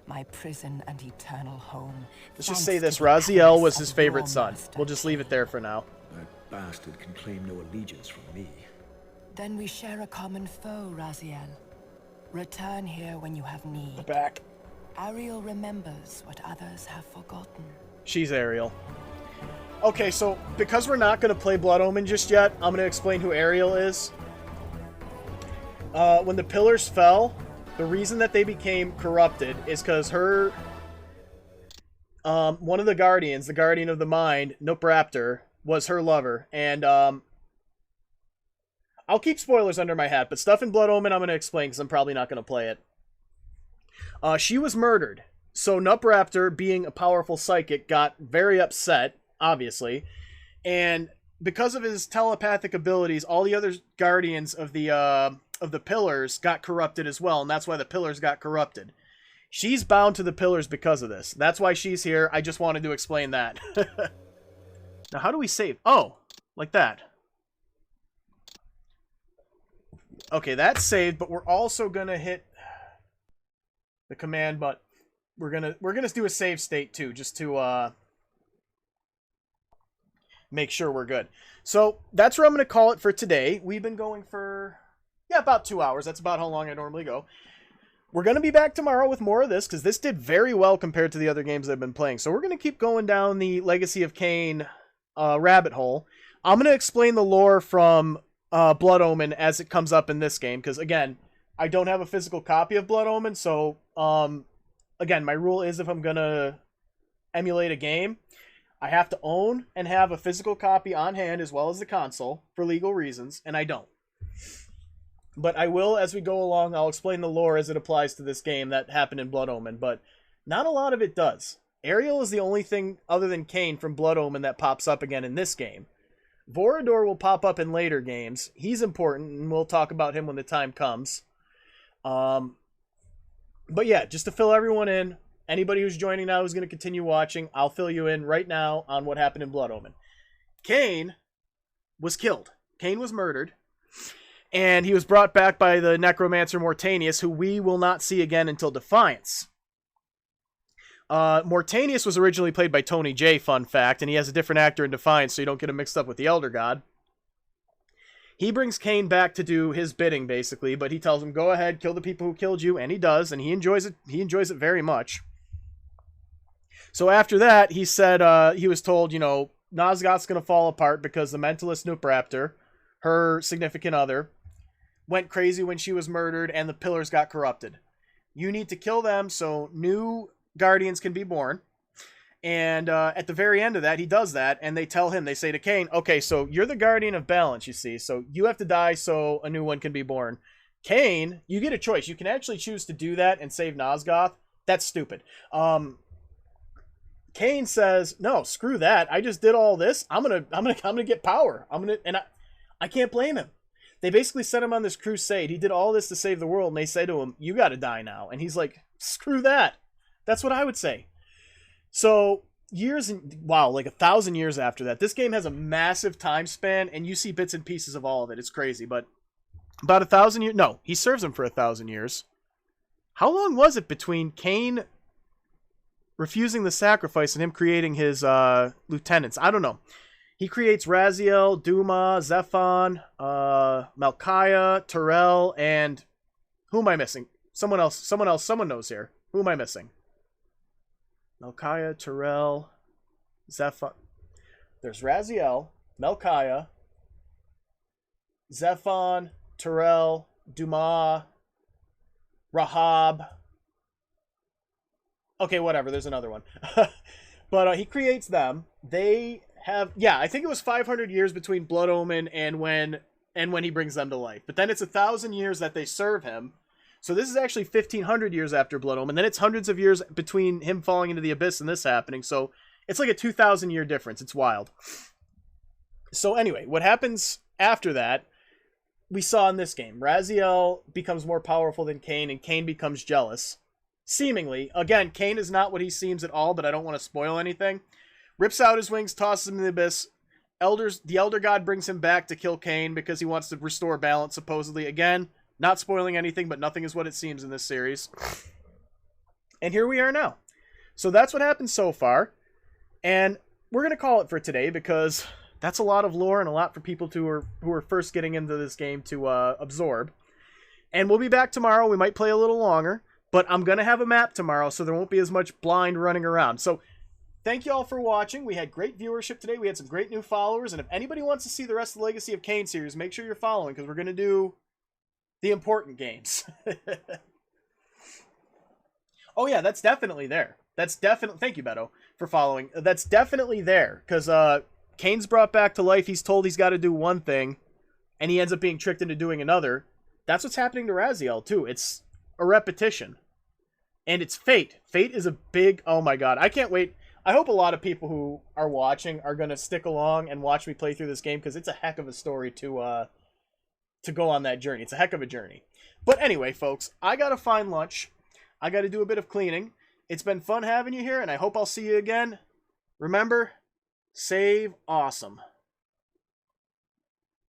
my prison and eternal home. Let's just thanks say to this: the Raziel palace was of his favorite your son. master We'll just leave it there for now. That bastard can claim no allegiance from me. Then we share a common foe, Raziel. Return here when you have need. Back. Ariel remembers what others have forgotten. She's Ariel. Okay, so because we're not going to play Blood Omen just yet, I'm going to explain who Ariel is. When the pillars fell, the reason that they became corrupted is because her... one of the guardians, the guardian of the mind, Nopraptor, was her lover. And I'll keep spoilers under my hat, but stuff in Blood Omen I'm going to explain because I'm probably not going to play it. She was murdered. So Nopraptor, being a powerful psychic, got very upset, obviously. And because of his telepathic abilities, all the other guardians of the pillars got corrupted as well, and that's why the pillars got corrupted. She's bound to the pillars because of this. That's why she's here. I just wanted to explain that. Now, how do we save? Oh, like that. Okay, that's saved, but we're also gonna hit the command button. We're gonna do a save state too, just to make sure we're good. So that's where I'm gonna call it for today. We've been going for about 2 hours. That's about how long I normally go. we're going to be back tomorrow with more of this, because this did very well compared to the other games I've been playing. So we're going to keep going down the Legacy of Kain rabbit hole. I'm going to explain the lore from Blood Omen as it comes up in this game, because, again, I don't have a physical copy of Blood Omen, so, again, my rule is if I'm going to emulate a game, I have to own and have a physical copy on hand as well as the console for legal reasons, and I don't. But I will, as we go along, I'll explain the lore as it applies to this game that happened in Blood Omen, but not a lot of it does. Ariel is the only thing other than Kain from Blood Omen that pops up again in this game. Vorador will pop up in later games. He's important, and we'll talk about him when the time comes. But yeah, just to fill everyone in, anybody who's joining now who's going to continue watching, I'll fill you in right now on what happened in Blood Omen. Kain was killed. Kain was murdered. And he was brought back by the necromancer Mortanius, who we will not see again until Defiance. Mortanius was originally played by Tony J, fun fact, and he has a different actor in Defiance, so you don't get him mixed up with the Elder God. He brings Kain back to do his bidding, basically, but he tells him, go ahead, kill the people who killed you, and he does, and he enjoys it. He enjoys it very much. So after that, he said, he was told, you know, Nosgoth's going to fall apart because the Mentalist Noopraptor, her significant other, went crazy when she was murdered, and the pillars got corrupted. You need to kill them so new guardians can be born. And at the very end of that, he does that, and they tell him, they say to Kain, okay, so you're the guardian of balance, you see, so you have to die so a new one can be born. Kain, you get a choice. You can actually choose to do that and save Nosgoth. That's stupid. Kain says, no, screw that. I just did all this. I'm gonna get power. I can't blame him. They basically sent him on this crusade. He did all this to save the world, and they say to him, you got to die now. And he's like, screw that. That's what I would say. So, like 1,000 years after that, this game has a massive time span, and you see bits and pieces of all of it. It's crazy, but about 1,000 years... No, he serves him for 1,000 years. How long was it between Kain refusing the sacrifice and him creating his lieutenants? I don't know. He creates Raziel, Duma, Zephon, Malchiah, Terrell, and... Who am I missing? Someone knows here. Who am I missing? Malchiah, Terrell, Zephon. There's Raziel, Malchiah, Zephon, Terrell, Duma, Rahab. Okay, whatever. There's another one. But he creates them. They have... Yeah, I think it was 500 years between Blood Omen and when he brings them to life. But then it's 1,000 years that they serve him. So this is actually 1,500 years after Blood Omen. Then it's hundreds of years between him falling into the abyss and this happening. So it's like a 2,000-year difference. It's wild. So anyway, what happens after that, we saw in this game. Raziel becomes more powerful than Kain, and Kain becomes jealous. Seemingly. Again, Kain is not what he seems at all, but I don't want to spoil anything. Rips out his wings, tosses him in the abyss. The Elder God brings him back to kill Kain because he wants to restore balance, supposedly. Again, not spoiling anything, but nothing is what it seems in this series. And here we are now. So that's what happened so far. And we're going to call it for today because that's a lot of lore and a lot for people who are first getting into this game to absorb. And we'll be back tomorrow. We might play a little longer, but I'm going to have a map tomorrow, so there won't be as much blind running around. So thank you all for watching. We had great viewership today. We had some great new followers. And if anybody wants to see the rest of the Legacy of Kain series, make sure you're following because we're going to do the important games. Oh yeah, that's definitely there. That's definitely... Thank you, Beto, for following. That's definitely there, because Kain's brought back to life. He's told he's got to do one thing, and he ends up being tricked into doing another. That's what's happening to Raziel, too. It's a repetition. And it's fate. Fate is a big... Oh my god, I can't wait. I hope a lot of people who are watching are going to stick along and watch me play through this game, because it's a heck of a story to go on that journey. It's a heck of a journey. But anyway, folks, I gotta find lunch. I gotta do a bit of cleaning. It's been fun having you here, and I hope I'll see you again. Remember, save awesome.